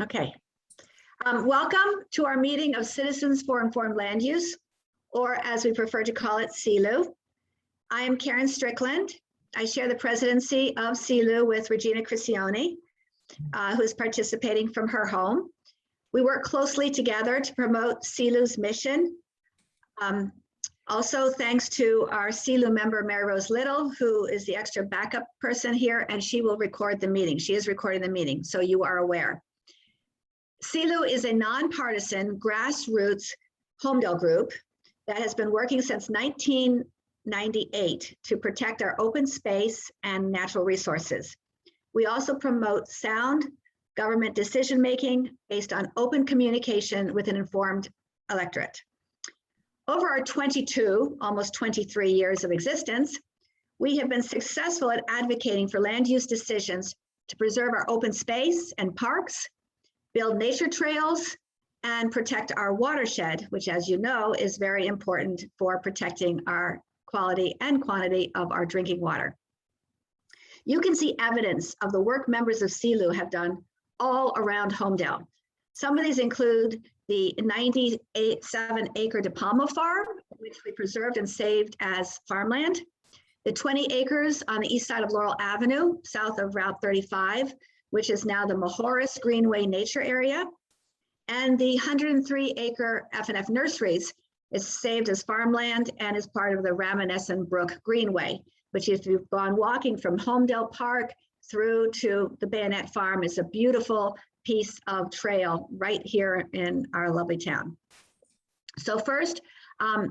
Okay. Welcome to our meeting of Citizens for Informed Land Use, or as we prefer to call it, CLU. I am Karen Strickland. I share the presidency of CLU with Regina Crisione, who is participating from her home. We work closely together to promote CLU's mission. Also, thanks to our CLU member, Mary Rose Little, who is the extra backup person here, and she will record the meeting. She is recording the meeting, so you are aware. CLU is a nonpartisan grassroots Homedale group that has been working since 1998 to protect our open space and natural resources. We also promote sound government decision-making based on open communication with an informed electorate. Over our 22, almost 23 years of existence, we have been successful at advocating for land use decisions to preserve our open space and parks, build nature trails, and protect our watershed, which, as you know, is very important for protecting our quality and quantity of our drinking water. You can see evidence of the work members of CLU have done all around Homedale. Some of these include the 97-acre De Palma farm, which we preserved and saved as farmland, the 20 acres on the east side of Laurel Avenue, south of Route 35, which is now the Mahoris Greenway Nature Area, and the 103-acre F&F Nurseries is saved as farmland and is part of the Raminescent Brook Greenway, which if you've gone walking from Homedale Park through to the Bayonet Farm is a beautiful piece of trail right here in our lovely town. So first,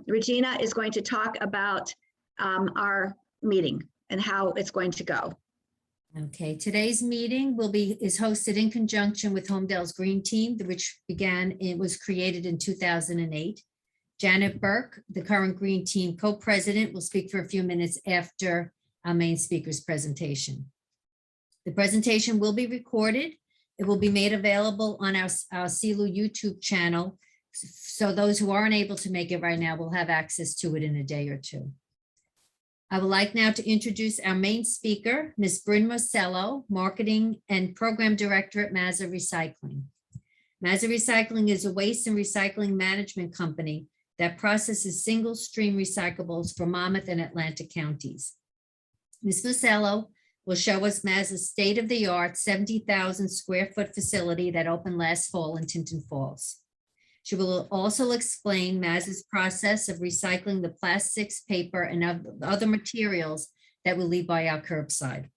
Regina is going to talk about our meeting and how it's going to go. Okay, today's meeting is hosted in conjunction with Homedale's Green Team, which was created in 2008. Janet Burke, the current Green Team co-president, will speak for a few minutes after our main speaker's presentation. The presentation will be recorded. It will be made available on our CLU YouTube channel. So those who aren't able to make it right now will have access to it in a day or two. I would like now to introduce our main speaker, Ms. Bryn Marcello, Marketing and Program Director at Mazza Recycling. Mazza Recycling is a waste and recycling management company that processes single stream recyclables for Monmouth and Atlantic counties. Ms. Marcello will show us Mazza's state-of-the-art 70,000 square foot facility that opened last fall in Tinton Falls. She will also explain Mazza's process of recycling the plastics, paper, and other materials that will leave by our curbside.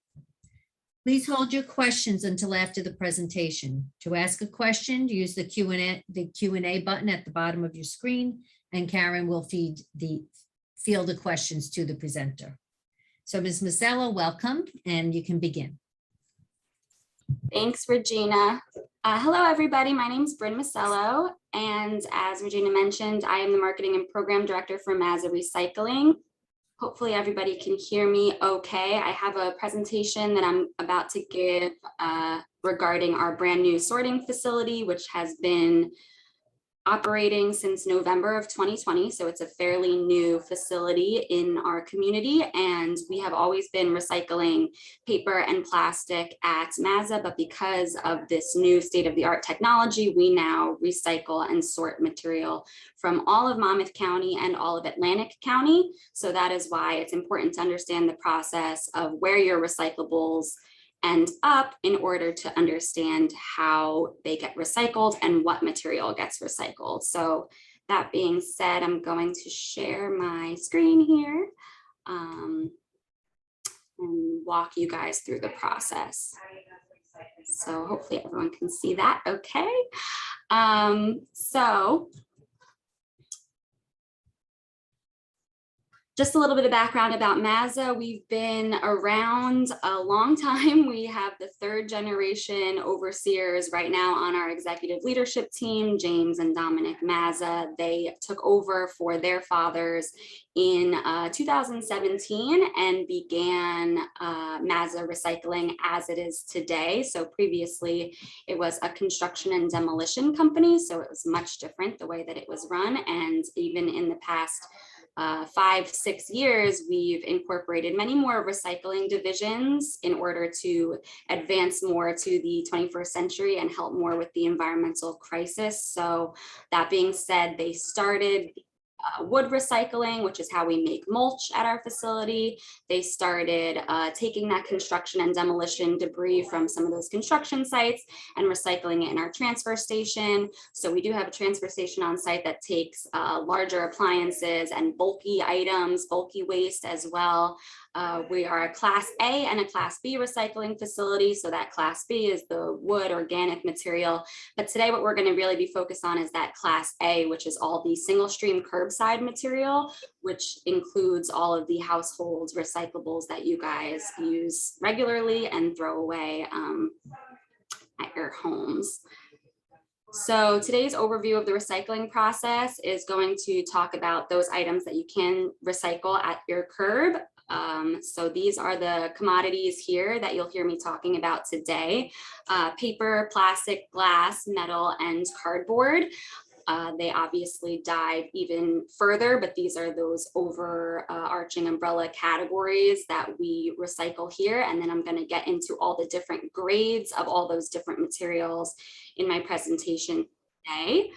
Please hold your questions until after the presentation. To ask a question, use the Q&A button at the bottom of your screen, and Karen will field the questions to the presenter. So Ms. Marcello, welcome, and you can begin. Thanks, Regina. Hello, everybody. My name is Bryn Marcello, and as Regina mentioned, I am the Marketing and Program Director for Mazza Recycling. Hopefully everybody can hear me okay. I have a presentation that I'm about to give regarding our brand new sorting facility, which has been operating since November of 2020. So it's a fairly new facility in our community. And we have always been recycling paper and plastic at Mazza, but because of this new state-of-the-art technology, we now recycle and sort material from all of Monmouth County and all of Atlantic County. So that is why it's important to understand the process of where your recyclables end up in order to understand how they get recycled and what material gets recycled. So that being said, I'm going to share my screen here and walk you guys through the process. So hopefully everyone can see that okay. So just a little bit of background about Mazza. We've been around a long time. We have the third generation overseers right now on our executive leadership team, James and Dominic Mazza. They took over for their fathers in 2017 and began Mazza Recycling as it is today. So previously it was a construction and demolition company. So it was much different the way that it was run. And even in the past 5-6 years, we've incorporated many more recycling divisions in order to advance more to the 21st century and help more with the environmental crisis. So that being said, they started wood recycling, which is how we make mulch at our facility. They started taking that construction and demolition debris from some of those construction sites and recycling it in our transfer station. So we do have a transfer station on site that takes larger appliances and bulky items, bulky waste as well. We are a Class A and a Class B recycling facility. So that Class B is the wood organic material. But today what we're going to really be focused on is that Class A, which is all the single stream curbside material, which includes all of the household recyclables that you guys use regularly and throw away at your homes. So today's overview of the recycling process is going to talk about those items that you can recycle at your curb. So these are the commodities here that you'll hear me talking about today: paper, plastic, glass, metal, and cardboard. They obviously dive even further, but these are those overarching umbrella categories that we recycle here. And then I'm going to get into all the different grades of all those different materials in my presentation today.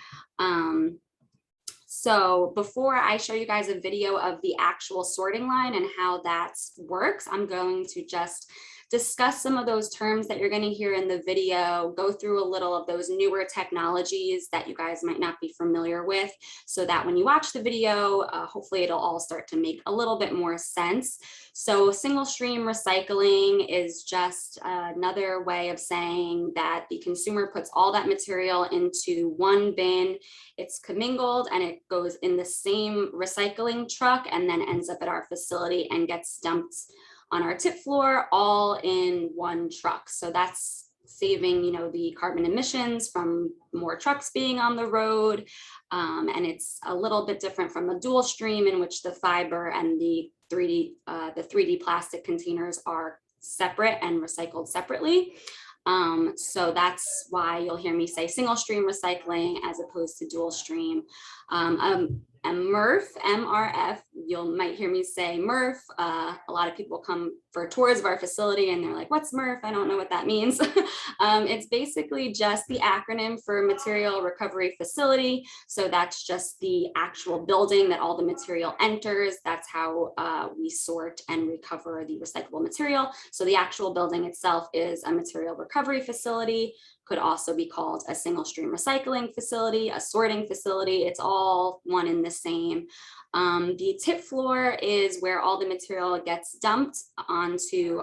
So before I show you guys a video of the actual sorting line and how that works, I'm going to just discuss some of those terms that you're going to hear in the video, go through a little of those newer technologies that you guys might not be familiar with, so that when you watch the video, hopefully it'll all start to make a little bit more sense. So single stream recycling is just another way of saying that the consumer puts all that material into one bin. It's commingled and it goes in the same recycling truck and then ends up at our facility and gets dumped on our tip floor, all in one truck. So that's saving, you know, the carbon emissions from more trucks being on the road. And it's a little bit different from a dual stream in which the fiber and the 3D plastic containers are separate and recycled separately. So that's why you'll hear me say single stream recycling as opposed to dual stream. MRF, MRF, you might hear me say MRF. A lot of people come for tours of our facility and they're like, what's MRF? I don't know what that means. It's basically just the acronym for Material Recovery Facility. So that's just the actual building that all the material enters. That's how we sort and recover the recyclable material. So the actual building itself is a material recovery facility. Could also be called a single stream recycling facility, a sorting facility. It's all one and the same. The tip floor is where all the material gets dumped onto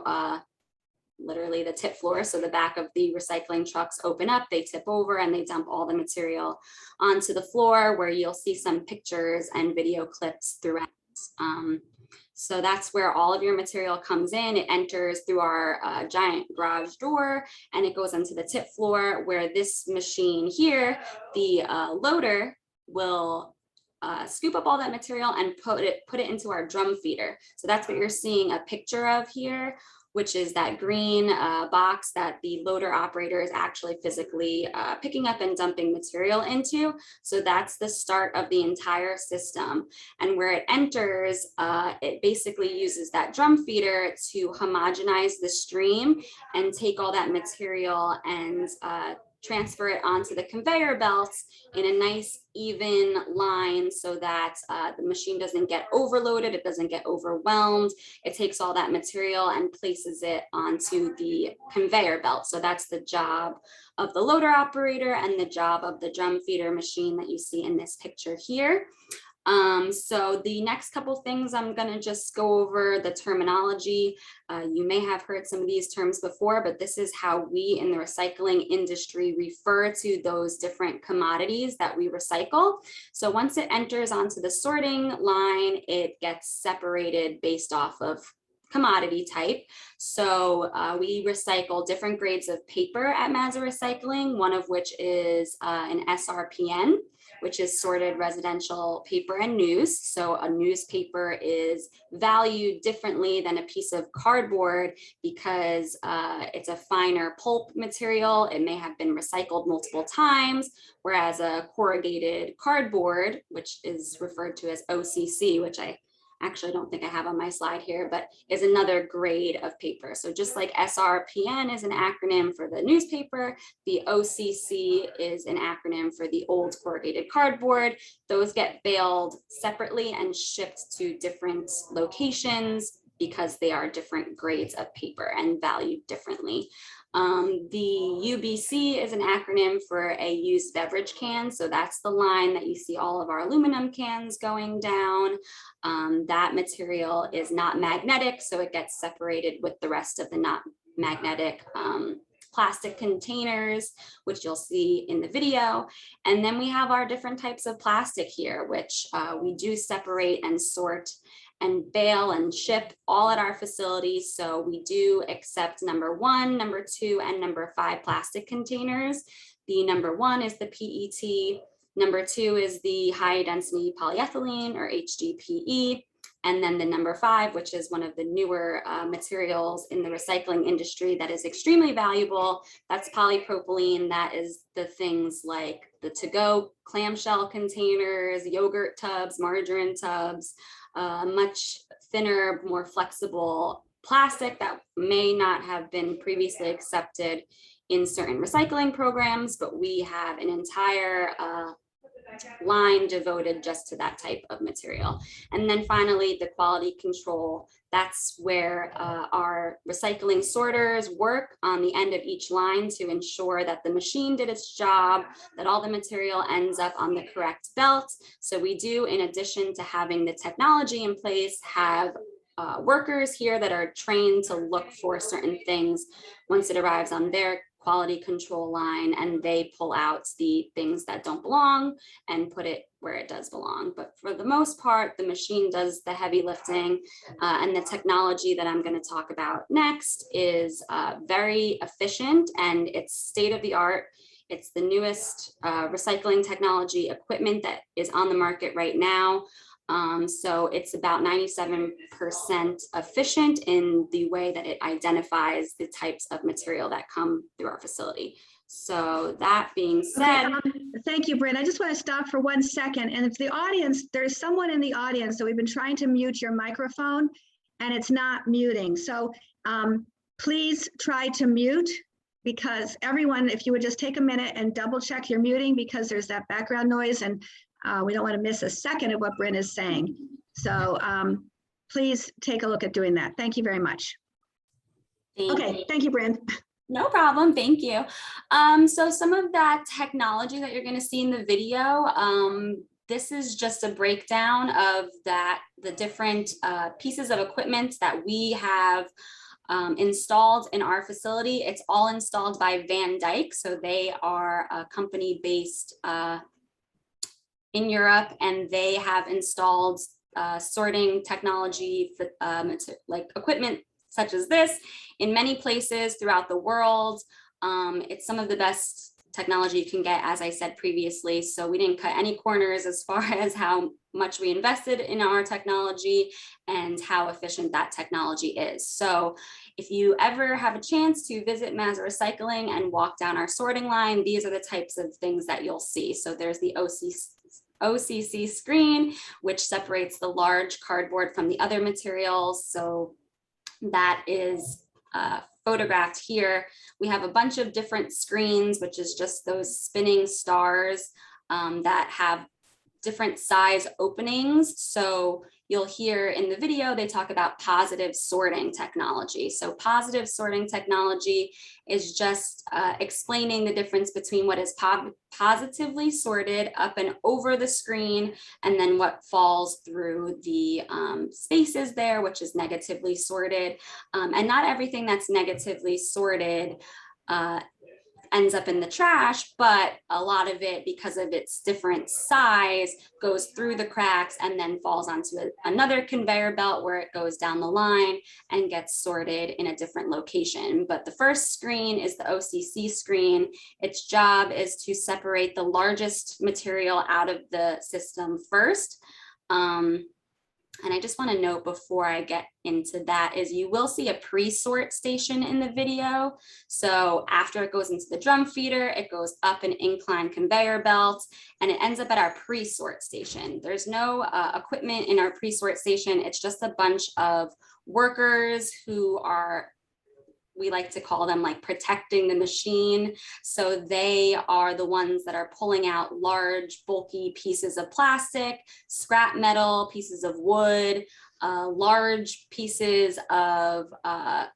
literally the tip floor. So the back of the recycling trucks open up, they tip over and they dump all the material onto the floor, where you'll see some pictures and video clips throughout. So that's where all of your material comes in. It enters through our giant garage door and it goes into the tip floor, where this machine here, the loader, will scoop up all that material and put it into our drum feeder. So that's what you're seeing a picture of here, which is that green box that the loader operator is actually physically picking up and dumping material into. So that's the start of the entire system. And where it enters, it basically uses that drum feeder to homogenize the stream and take all that material and transfer it onto the conveyor belts in a nice even line, so that the machine doesn't get overloaded, it doesn't get overwhelmed. It takes all that material and places it onto the conveyor belt. So that's the job of the loader operator and the job of the drum feeder machine that you see in this picture here. So the next couple things, I'm going to just go over the terminology. You may have heard some of these terms before, but this is how we in the recycling industry refer to those different commodities that we recycle. So once it enters onto the sorting line, it gets separated based off of commodity type. So we recycle different grades of paper at Mazza Recycling, one of which is an SRPN, which is sorted residential paper and news. So a newspaper is valued differently than a piece of cardboard because it's a finer pulp material. It may have been recycled multiple times, whereas a corrugated cardboard, which is referred to as OCC, which I actually don't think I have on my slide here, but is another grade of paper. So just like SRPN is an acronym for the newspaper, the OCC is an acronym for the old corrugated cardboard. Those get baled separately and shipped to different locations because they are different grades of paper and valued differently. The UBC is an acronym for a used beverage can. So that's the line that you see all of our aluminum cans going down. That material is not magnetic, so it gets separated with the rest of the not magnetic plastic containers, which you'll see in the video. And then we have our different types of plastic here, which we do separate and sort and bale and ship all at our facilities. So we do accept number 1, number 2, and number 5 plastic containers. The number 1 is the PET. Number 2 is the high density polyethylene or HDPE. And then the number 5, which is one of the newer materials in the recycling industry that is extremely valuable, that's polypropylene. That is the things like the to-go clamshell containers, yogurt tubs, margarine tubs, much thinner, more flexible plastic that may not have been previously accepted in certain recycling programs, but we have an entire line devoted just to that type of material. And then finally, the quality control. That's where our recycling sorters work on the end of each line to ensure that the machine did its job, that all the material ends up on the correct belt. So we do, in addition to having the technology in place, have workers here that are trained to look for certain things once it arrives on their quality control line, and they pull out the things that don't belong and put it where it does belong. But for the most part, the machine does the heavy lifting, and the technology that I'm going to talk about next is very efficient and it's state of the art. It's the newest recycling technology equipment that is on the market right now. So it's about 97% efficient in the way that it identifies the types of material that come through our facility. So that being said, thank you, Bryn. I just want to stop for 1 second. And if the audience, there's someone in the audience, so we've been trying to mute your microphone and it's not muting. So please try to mute, because everyone, if you would just take a minute and double check your muting, because there's that background noise and we don't want to miss a second of what Bryn is saying. So please take a look at doing that. Thank you very much. Thank you, Bryn. No problem, thank you. So some of that technology that you're going to see in the video, this is just a breakdown of the different pieces of equipment that we have installed in our facility. It's all installed by Van Dyke. So they are a company based in Europe, and they have installed sorting technology for like equipment such as this in many places throughout the world. It's some of the best technology you can get, as I said previously. So we didn't cut any corners as far as how much we invested in our technology and how efficient that technology is. So if you ever have a chance to visit Mazza Recycling and walk down our sorting line, these are the types of things that you'll see. So there's the OCC Screen, which separates the large cardboard from the other materials. So that is photographed here. We have a bunch of different screens, which is just those spinning stars that have different size openings. So you'll hear in the video, they talk about positive sorting technology. So positive sorting technology is just explaining the difference between what is positively sorted up and over the screen, and then what falls through the spaces there, which is negatively sorted. And not everything that's negatively sorted ends up in the trash, but a lot of it, because of its different size, goes through the cracks and then falls onto another conveyor belt where it goes down the line and gets sorted in a different location. But the first screen is the OCC screen. Its job is to separate the largest material out of the system first. And I just want to note before I get into that is you will see a pre-sort station in the video. So after it goes into the drum feeder, it goes up an incline conveyor belt and it ends up at our pre-sort station. There's no equipment in our pre-sort station. It's just a bunch of workers who are, we like to call them like protecting the machine. So they are the ones that are pulling out large, bulky pieces of plastic, scrap metal, pieces of wood, large pieces of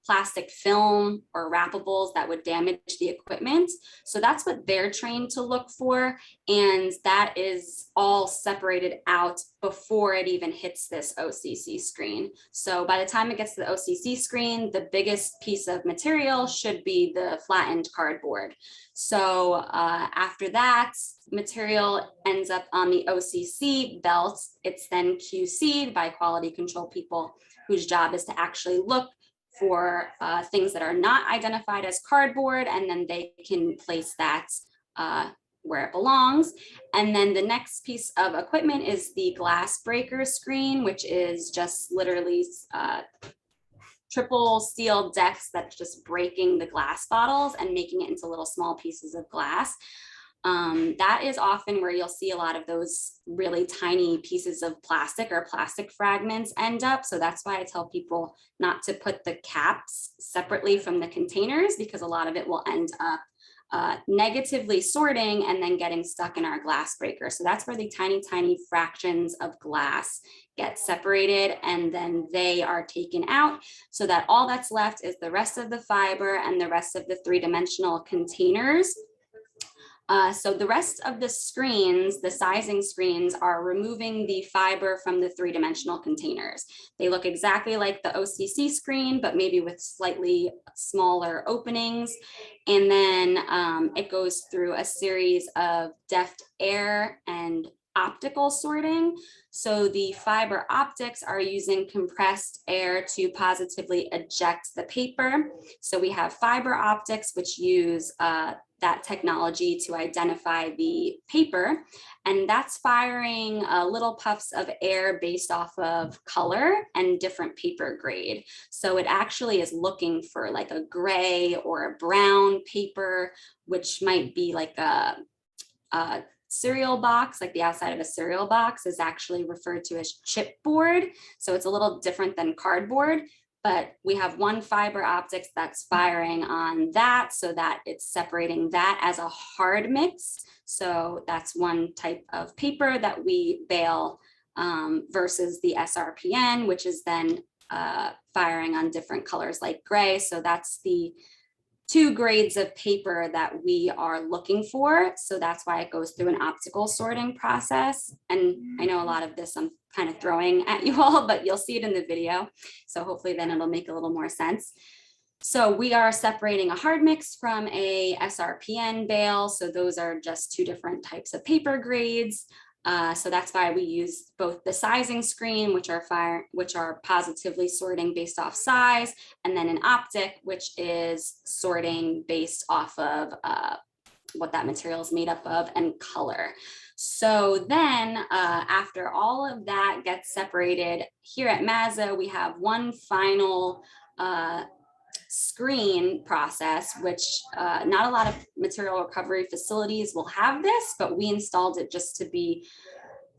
plastic film or wrappables that would damage the equipment. So that's what they're trained to look for. And that is all separated out before it even hits this OCC screen. So by the time it gets to the OCC screen, the biggest piece of material should be the flattened cardboard. So after that, material ends up on the OCC belt. It's then QC'd by quality control people whose job is to actually look for things that are not identified as cardboard, and then they can place that where it belongs. And then the next piece of equipment is the glass breaker screen, which is just literally triple steel decks that's just breaking the glass bottles and making it into little small pieces of glass. That is often where you'll see a lot of those really tiny pieces of plastic or plastic fragments end up. So that's why I tell people not to put the caps separately from the containers, because a lot of it will end up negatively sorting and then getting stuck in our glass breaker. So that's where the tiny, tiny fractions of glass get separated and then they are taken out, so that all that's left is the rest of the fiber and the rest of the three-dimensional containers. So the rest of the screens, the sizing screens, are removing the fiber from the three-dimensional containers. They look exactly like the OCC screen, but maybe with slightly smaller openings. And then it goes through a series of deft air and optical sorting. So the fiber optics are using compressed air to positively eject the paper. So we have fiber optics, which use that technology to identify the paper, and that's firing little puffs of air based off of color and different paper grade. So it actually is looking for like a gray or a brown paper, which might be like a cereal box, like the outside of a cereal box is actually referred to as chipboard. So it's a little different than cardboard, but we have one fiber optics that's firing on that so that it's separating that as a hard mix. So that's one type of paper that we bale versus the SRPN, which is then firing on different colors like gray. So that's the two grades of paper that we are looking for. So that's why it goes through an optical sorting process. And I know a lot of this I'm kind of throwing at you all, but you'll see it in the video. So hopefully then it'll make a little more sense. So we are separating a hard mix from a SRPN bale. So those are just two different types of paper grades. So that's why we use both the sizing screen, which are positively sorting based off size, and then an optic, which is sorting based off of what that material is made up of and color. So then after all of that gets separated, here at Mazza, we have one final screen process, which not a lot of material recovery facilities will have this, but we installed it just to be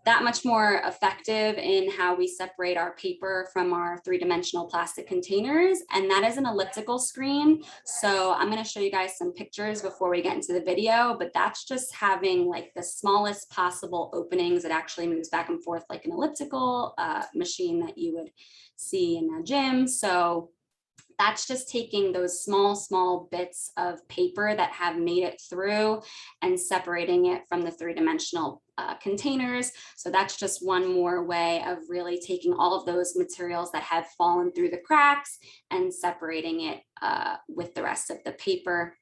that much more effective in how we separate our paper from our three-dimensional plastic containers. And that is an elliptical screen. So I'm going to show you guys some pictures before we get into the video, but that's just having like the smallest possible openings. It actually moves back and forth like an elliptical machine that you would see in a gym. So that's just taking those small bits of paper that have made it through and separating it from the three-dimensional containers. So that's just one more way of really taking all of those materials that have fallen through the cracks and separating it with the rest of the paper.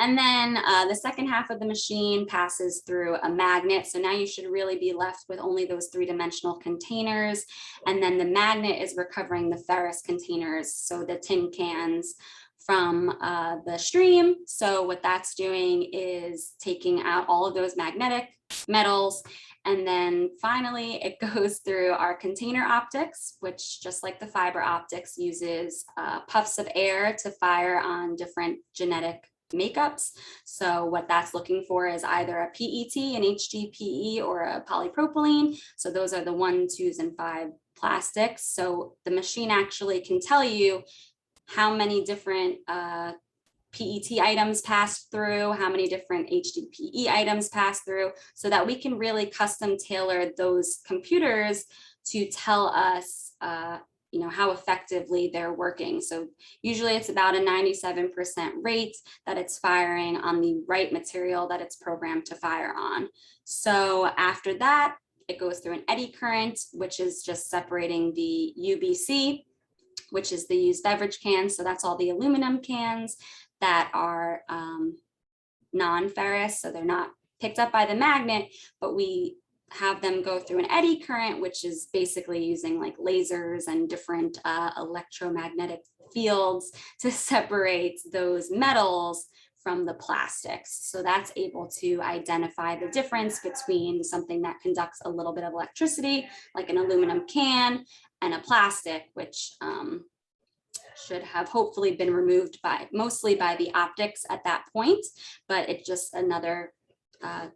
And then the second half of the machine passes through a magnet. So now you should really be left with only those three-dimensional containers. And then the magnet is recovering the ferrous containers, so the tin cans from the stream. So what that's doing is taking out all of those magnetic metals. And then finally, it goes through our container optics, which just like the fiber optics uses puffs of air to fire on different genetic makeups. So what that's looking for is either a PET, an HDPE, or a polypropylene. So those are the 1, 2s, and 5 plastics. So the machine actually can tell you how many different PET items pass through, how many different HDPE items pass through, so that we can really custom tailor those computers to tell us how effectively they're working. So usually it's about a 97% rate that it's firing on the right material that it's programmed to fire on. So after that, it goes through an eddy current, which is just separating the UBC, which is the used beverage cans. So that's all the aluminum cans that are non-ferrous, so they're not picked up by the magnet, but we have them go through an eddy current, which is basically using like lasers and different electromagnetic fields to separate those metals from the plastics. So that's able to identify the difference between something that conducts a little bit of electricity, like an aluminum can, and a plastic, which should have hopefully been removed mostly by the optics at that point, but it's just another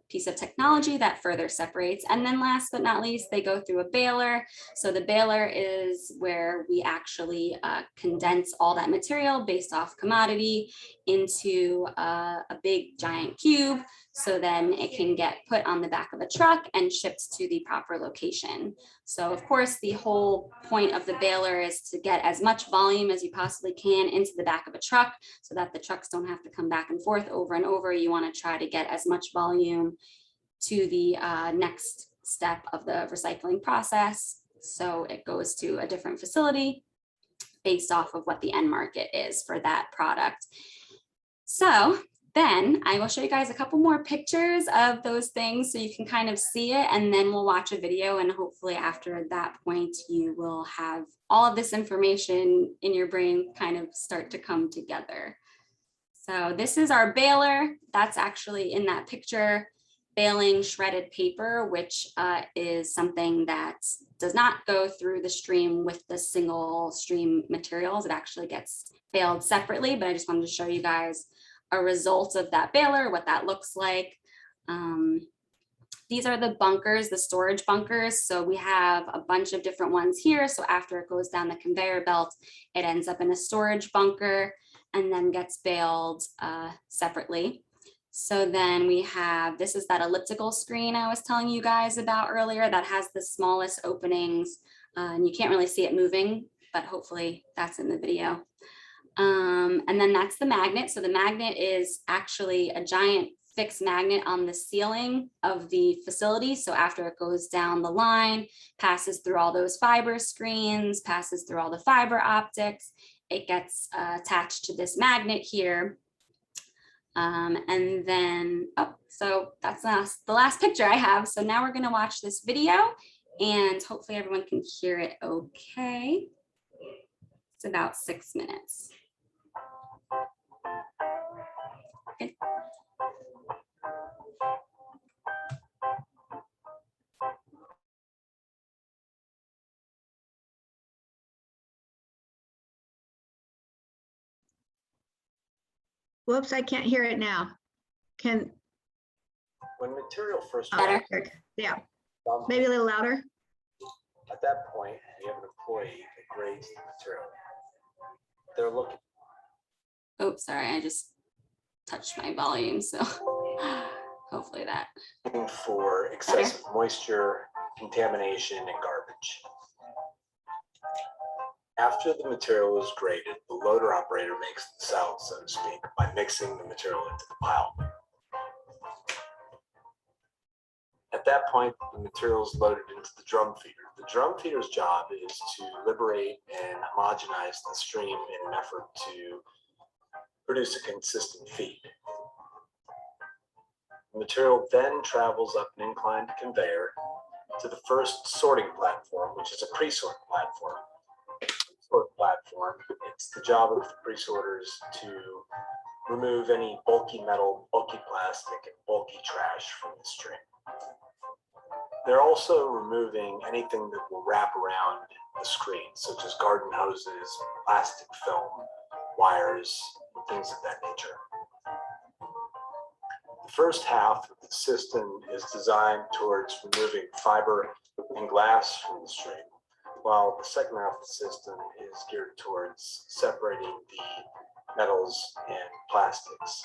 piece of technology that further separates. And then last but not least, they go through a baler. So the baler is where we actually condense all that material based off commodity into a big giant cube. So then it can get put on the back of a truck and shipped to the proper location. So of course, the whole point of the baler is to get as much volume as you possibly can into the back of a truck so that the trucks don't have to come back and forth over and over. You want to try to get as much volume to the next step of the recycling process. So it goes to a different facility based off of what the end market is for that product. So then I will show you guys a couple more pictures of those things so you can kind of see it, and then we'll watch a video, and hopefully after that point you will have all of this information in your brain kind of start to come together. So this is our baler. That's actually in that picture, baling shredded paper, which is something that does not go through the stream with the single stream materials. It actually gets baled separately, but I just wanted to show you guys a result of that baler, what that looks like. These are the bunkers, the storage bunkers. So we have a bunch of different ones here. So after it goes down the conveyor belt, it ends up in a storage bunker and then gets baled separately. So then we have, this is that elliptical screen I was telling you guys about earlier that has the smallest openings, and you can't really see it moving, but hopefully that's in the video. And then that's the magnet. So the magnet is actually a giant fixed magnet on the ceiling of the facility. So after it goes down the line, passes through all those fiber screens, passes through all the fiber optics, it gets attached to this magnet here. And then, so that's the last picture I have. So now we're gonna watch this video and hopefully everyone can hear it okay. It's about 6 minutes. Okay. Whoops, I can't hear it now. When material first Better. Yeah, maybe a little louder. At that point, we have an employee that grades the material. They're looking. Oh, sorry, I just touched my volume, so hopefully that. For excessive moisture, contamination, and garbage. After the material is graded, the loader operator makes the salad, so to speak, by mixing the material into the pile. At that point, the material is loaded into the drum feeder. The drum feeder's job is to liberate and homogenize the stream in an effort to produce a consistent feed. The material then travels up an inclined conveyor to the first sorting platform, which is a pre-sort platform. Pre-sort platform, it's the job of the pre-sorters to remove any bulky metal, bulky plastic, and bulky trash from the stream. They're also removing anything that will wrap around the screen, such as garden hoses, plastic film, wires, and things of that nature. The first half of the system is designed towards removing fiber and glass from the stream, while the second half of the system is geared towards separating the metals and plastics.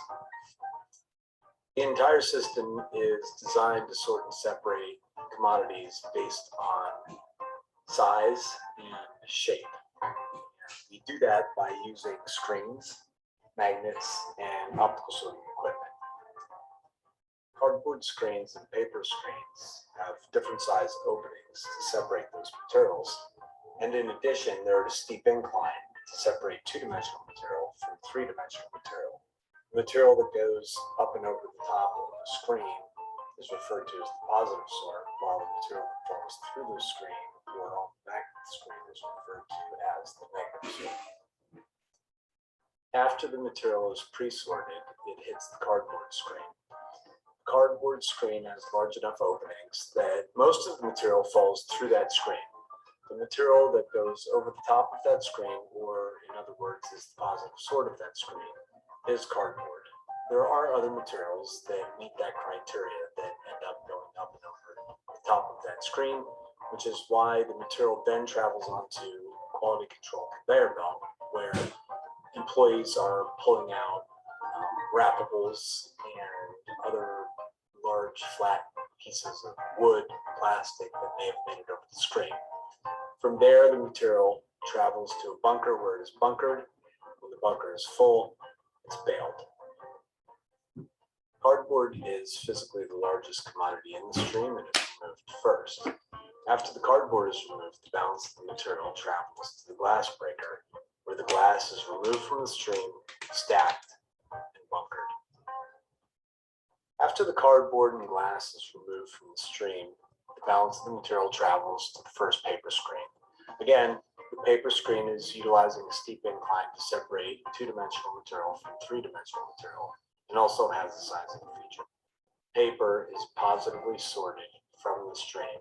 The entire system is designed to sort and separate commodities based on size and shape. We do that by using screens, magnets, and optical sorting equipment. Cardboard screens and paper screens have different size openings to separate those materials. And in addition, there is a steep incline to separate two-dimensional material from three-dimensional material. The material that goes up and over the top of the screen is referred to as the positive sort, while the material that falls through the screen or on the back of the screen is referred to as the negative sort. After the material is pre-sorted, it hits the cardboard screen. The cardboard screen has large enough openings that most of the material falls through that screen. The material that goes over the top of that screen, or in other words, is the positive sort of that screen, is cardboard. There are other materials that meet that criteria that end up going up and over the top of that screen, which is why the material then travels onto a quality control conveyor belt, where employees are pulling out wrappables and other large flat pieces of wood, plastic that may have made it over the screen. From there, the material travels to a bunker where it is bunkered. When the bunker is full, it's baled. Cardboard is physically the largest commodity in the stream and is removed first. After the cardboard is removed, the balance of the material travels to the glass breaker, where the glass is removed from the stream, stacked, and bunkered. After the cardboard and glass is removed from the stream, the balance of the material travels to the first paper screen. Again, the paper screen is utilizing a steep incline to separate two-dimensional material from three-dimensional material, and also has a sizing feature. Paper is positively sorted from the stream,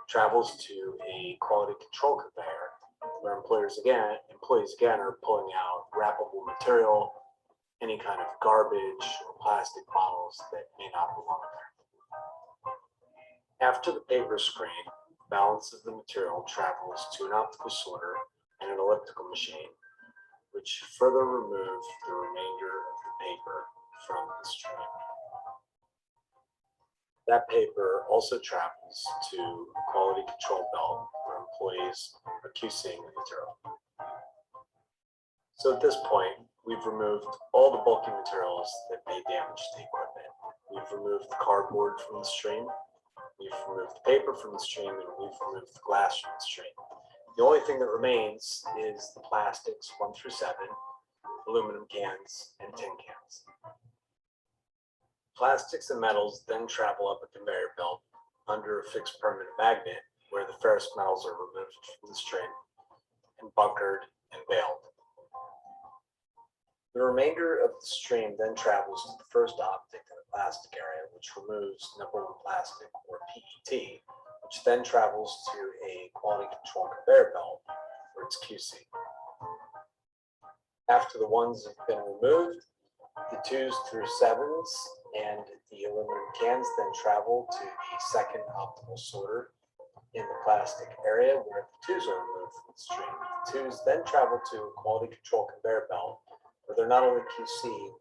travels to a quality control conveyor, where employees again are pulling out wrappable material, any kind of garbage or plastic bottles that may not belong there. After the paper screen, the balance of the material travels to an optical sorter and an elliptical machine, which further remove the remainder of the paper from the stream. That paper also travels to a quality control belt where employees are QCing the material. So at this point, we've removed all the bulky materials that may damage the equipment. We've removed the cardboard from the stream, we've removed the paper from the stream, and we've removed the glass from the stream. The only thing that remains is the plastics 1 through 7, aluminum cans, and tin cans. Plastics and metals then travel up a conveyor belt under a fixed permanent magnet where the ferrous metals are removed from the stream and bunkered and baled. The remainder of the stream then travels to the first optic in the plastic area, which removes number 1 plastic, or PET, which then travels to a quality control conveyor belt where it's QC. After the ones have been removed, the 2s through 7s and the aluminum cans then travel to the second optical sorter in the plastic area where the 2s are removed from the stream. The 2s then travel to a quality control conveyor belt where they're not only QC,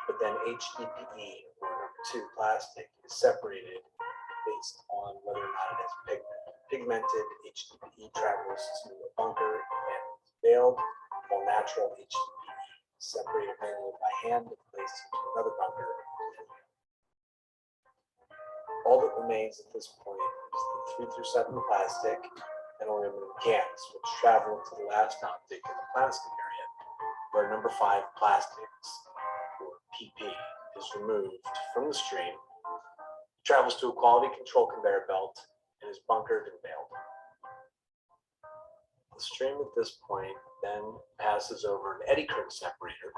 but then HDPE, or number 2 plastic, is separated based on whether or not it has pigment. Pigmented HDPE travels to a bunker and is baled, while natural HDPE is separated manually by hand and placed into another bunker. All that remains at this point is the 3 through 7 plastic and aluminum cans, which travel to the last optic in the plastic area, where number 5 plastics, or PP, is removed from the stream travels to a quality control conveyor belt and is bunkered and baled. The stream at this point then passes over an eddy current separator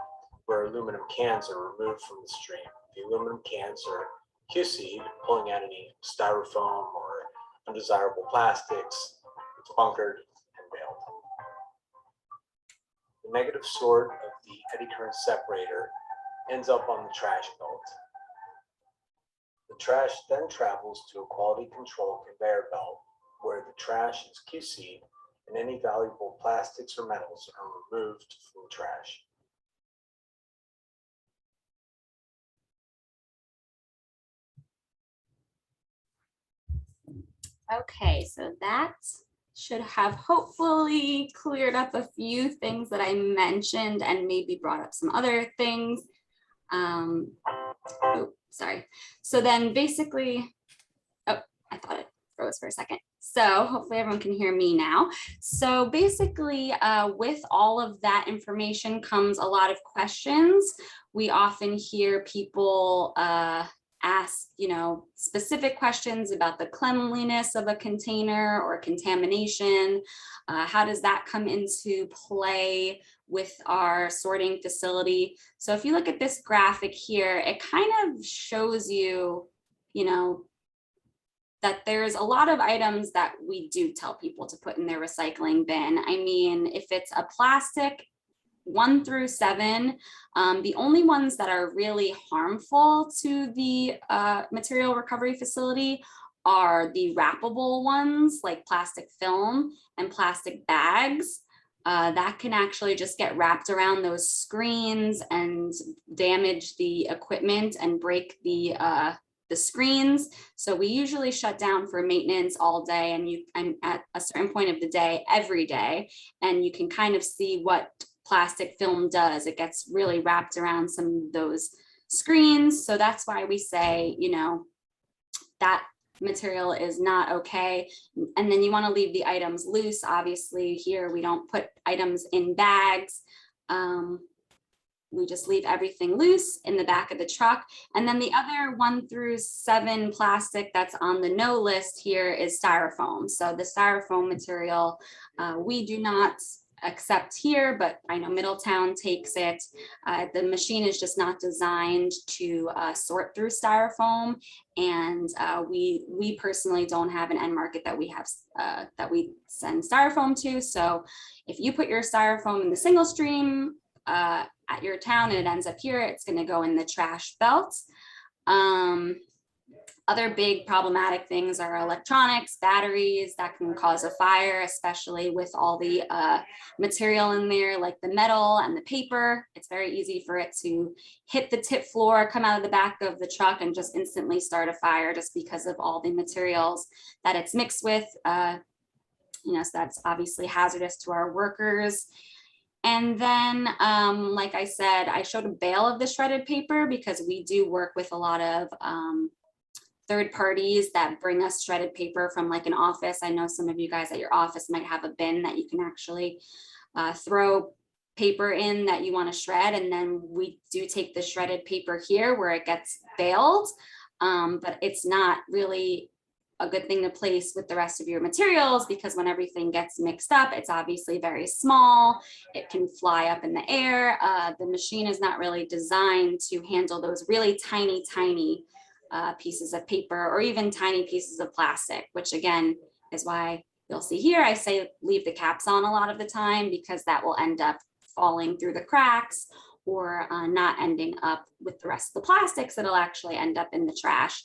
where aluminum cans are removed from the stream. The aluminum cans are QC'd, pulling out any styrofoam or undesirable plastics. It's bunkered and baled. The negative sort of the eddy current separator ends up on the trash belt. The trash then travels to a quality control conveyor belt where the trash is QC'd and any valuable plastics or metals are removed from the trash. Okay, so that should have hopefully cleared up a few things that I mentioned and maybe brought up some other things. Oh, sorry. So then basically, oh, I thought it froze for a second. So hopefully everyone can hear me now. So basically, with all of that information comes a lot of questions. We often hear people ask, specific questions about the cleanliness of a container or contamination. How does that come into play with our sorting facility? So if you look at this graphic here, it kind of shows you, that there's a lot of items that we do tell people to put in their recycling bin. I mean, if it's a plastic, 1 through 7, the only ones that are really harmful to the material recovery facility are the wrappable ones like plastic film and plastic bags. That can actually just get wrapped around those screens and damage the equipment and break the screens. So we usually shut down for maintenance all day, and at a certain point of the day, every day, and you can kind of see what plastic film does. It gets really wrapped around some of those screens. So that's why we say, that material is not okay. And then you want to leave the items loose. Obviously here we don't put items in bags. We just leave everything loose in the back of the truck. And then the other 1 through 7 plastic that's on the no list here is styrofoam. So the styrofoam material, we do not accept here, but I know Middletown takes it. The machine is just not designed to sort through styrofoam. And we personally don't have an end market that we have that we send styrofoam to. So if you put your styrofoam in the single stream at your town and it ends up here, it's going to go in the trash belt. Other big problematic things are electronics, batteries that can cause a fire, especially with all the material in there, like the metal and the paper. It's very easy for it to hit the tip floor, come out of the back of the truck and just instantly start a fire just because of all the materials that it's mixed with. So that's obviously hazardous to our workers. And then, like I said, I showed a bale of the shredded paper because we do work with a lot of third parties that bring us shredded paper from like an office. I know some of you guys at your office might have a bin that you can actually throw paper in that you want to shred. And then we do take the shredded paper here where it gets baled, but it's not really a good thing to place with the rest of your materials because when everything gets mixed up, it's obviously very small. It can fly up in the air. The machine is not really designed to handle those really tiny pieces of paper or even tiny pieces of plastic, which again is why you'll see here I say leave the caps on a lot of the time because that will end up falling through the cracks or not ending up with the rest of the plastics that'll actually end up in the trash.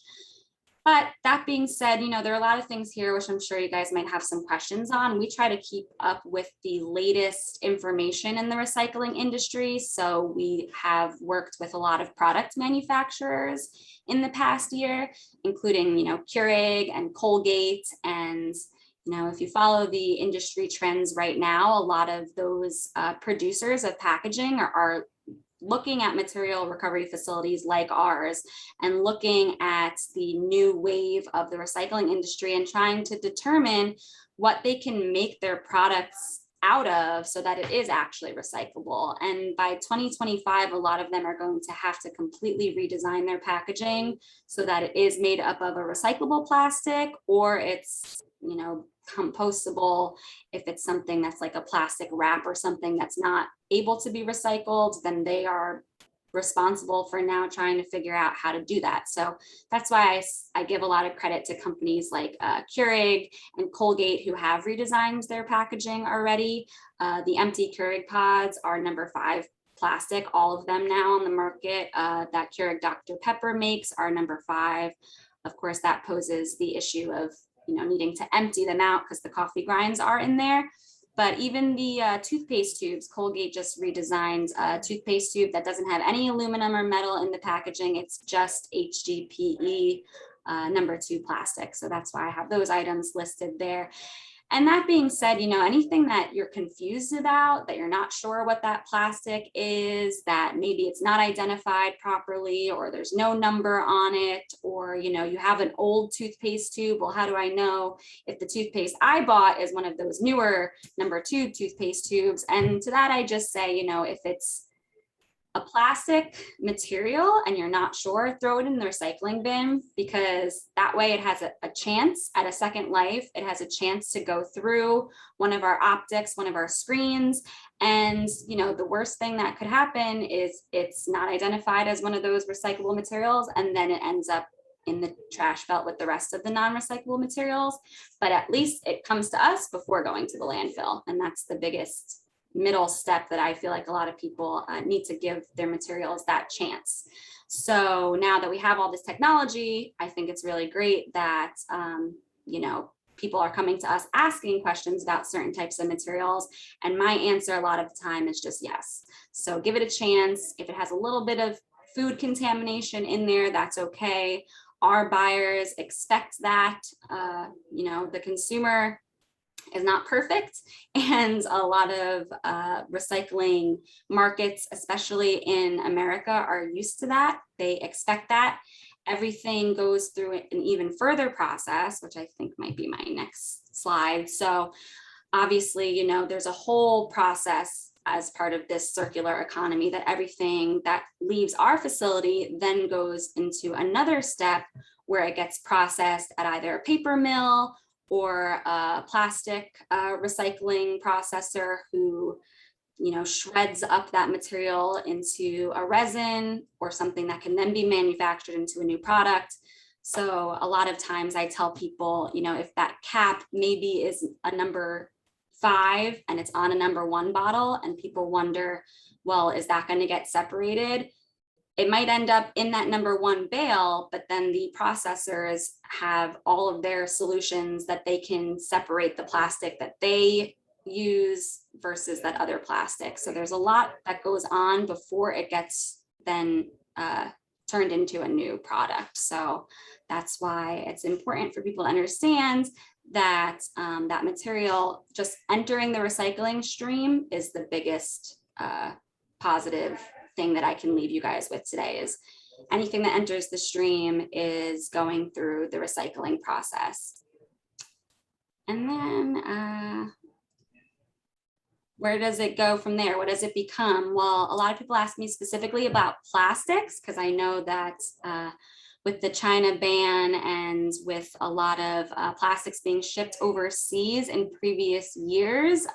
But that being said, there are a lot of things here which I'm sure you guys might have some questions on. We try to keep up with the latest information in the recycling industry. So we have worked with a lot of product manufacturers in the past year, including, Keurig and Colgate. And, if you follow the industry trends right now, a lot of those producers of packaging are looking at material recovery facilities like ours and looking at the new wave of the recycling industry and trying to determine what they can make their products out of so that it is actually recyclable. And by 2025, a lot of them are going to have to completely redesign their packaging so that it is made up of a recyclable plastic, or it's, you know, compostable. If it's something that's like a plastic wrap or something that's not able to be recycled, then they are responsible for now trying to figure out how to do that. So that's why I give a lot of credit to companies like Keurig and Colgate, who have redesigned their packaging already. The empty Keurig pods are number 5 plastic, all of them now on the market that Keurig Dr. Pepper makes are number 5. Of course, that poses the issue of, you know, needing to empty them out because the coffee grinds are in there. But even the toothpaste tubes, Colgate just redesigned a toothpaste tube that doesn't have any aluminum or metal in the packaging. It's just HDPE number 2 plastic. So that's why I have those items listed there. And that being said, you know, anything that you're confused about, that you're not sure what that plastic is, that maybe it's not identified properly, or there's no number on it, or, you know, you have an old toothpaste tube. Well, how do I know if the toothpaste I bought is one of those newer number 2 toothpaste tubes? And to that, I just say, you know, if it's a plastic material and you're not sure, throw it in the recycling bin, because that way it has a chance at a second life. It has a chance to go through one of our optics, one of our screens. And, you know, the worst thing that could happen is it's not identified as one of those recyclable materials, and then it ends up in the trash belt with the rest of the non-recyclable materials. But at least it comes to us before going to the landfill. And that's the biggest middle step that I feel like a lot of people need to give their materials that chance. So now that we have all this technology, I think it's really great that, you know, people are coming to us asking questions about certain types of materials. And my answer a lot of the time is just yes. So give it a chance. If it has a little bit of food contamination in there, that's okay. Our buyers expect that. You know, the consumer is not perfect, and a lot of recycling markets, especially in America, are used to that. They expect that. Everything goes through an even further process, which I think might be my next slide. So obviously, you know, there's a whole process as part of this circular economy, that everything that leaves our facility then goes into another step where it gets processed at either a paper mill or a plastic recycling processor who, you know, shreds up that material into a resin or something that can then be manufactured into a new product. So a lot of times I tell people, you know, if that cap maybe is a number 5 and it's on a number 1 bottle, and people wonder, well, is that going to get separated? It might end up in that number 1 bale, but then the processors have all of their solutions that they can separate the plastic that they use versus that other plastic. So there's a lot that goes on before it gets then turned into a new product. So that's why it's important for people to understand that that material just entering the recycling stream is the biggest positive thing that I can leave you guys with today. Is anything that enters the stream is going through the recycling process. And then where does it go from there? What does it become? Well, a lot of people ask me specifically about plastics, because I know that with the China ban and with a lot of plastics being shipped overseas in previous years,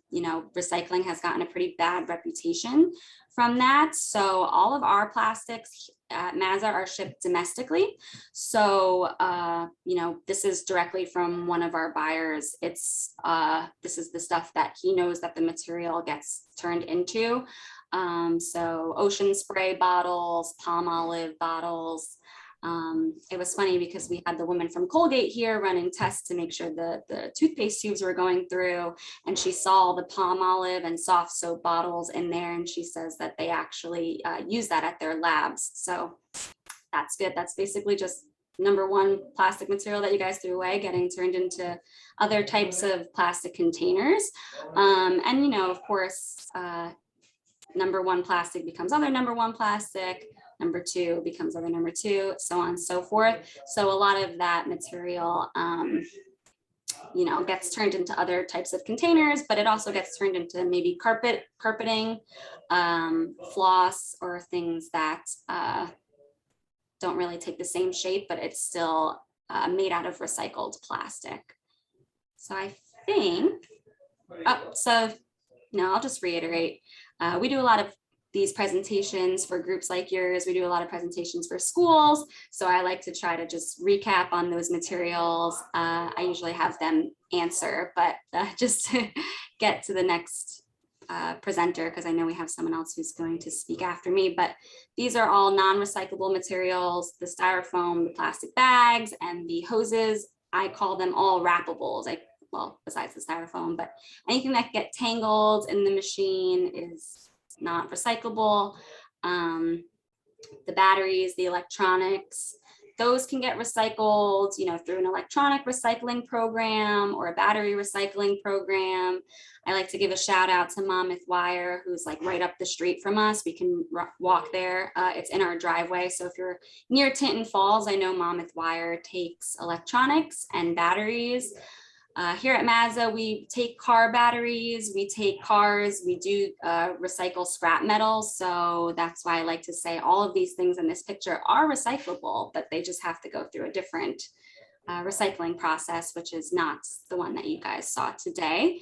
you know, recycling has gotten a pretty bad reputation from that. So all of our plastics at Mazza are shipped domestically. So, you know, this is directly from one of our buyers. It's, this is the stuff that he knows that the material gets turned into. So ocean spray bottles, palm olive bottles. It was funny because we had the woman from Colgate here running tests to make sure the toothpaste tubes were going through, and she saw the palm olive and soft soap bottles in there, and she says that they actually use that at their labs. So that's good. That's basically just number 1 plastic material that you guys threw away getting turned into other types of plastic containers. And, you know, of course, number 1 plastic becomes other number 1 plastic. Number 2 becomes other number 2, so on and so forth. So a lot of that material, gets turned into other types of containers, but it also gets turned into maybe carpeting, floss, or things that don't really take the same shape, but it's still made out of recycled plastic. So I think, I'll just reiterate. We do a lot of these presentations for groups like yours. We do a lot of presentations for schools. So I like to try to just recap on those materials. I usually have them answer, but just to get to the next presenter, because I know we have someone else who's going to speak after me, but these are all non-recyclable materials, the styrofoam, the plastic bags, and the hoses. I call them all wrappables, well, besides the styrofoam, but anything that get tangled in the machine is not recyclable. The batteries, the electronics, those can get recycled, through an electronic recycling program or a battery recycling program. I like to give a shout out to Monmouth Wire, who's like right up the street from us. We can walk there. It's in our driveway. So if you're near Tinton Falls, I know Monmouth Wire takes electronics and batteries. Here at Mazza, we take car batteries, we take cars, we do recycle scrap metal. So that's why I like to say all of these things in this picture are recyclable, but they just have to go through a different recycling process, which is not the one that you guys saw today.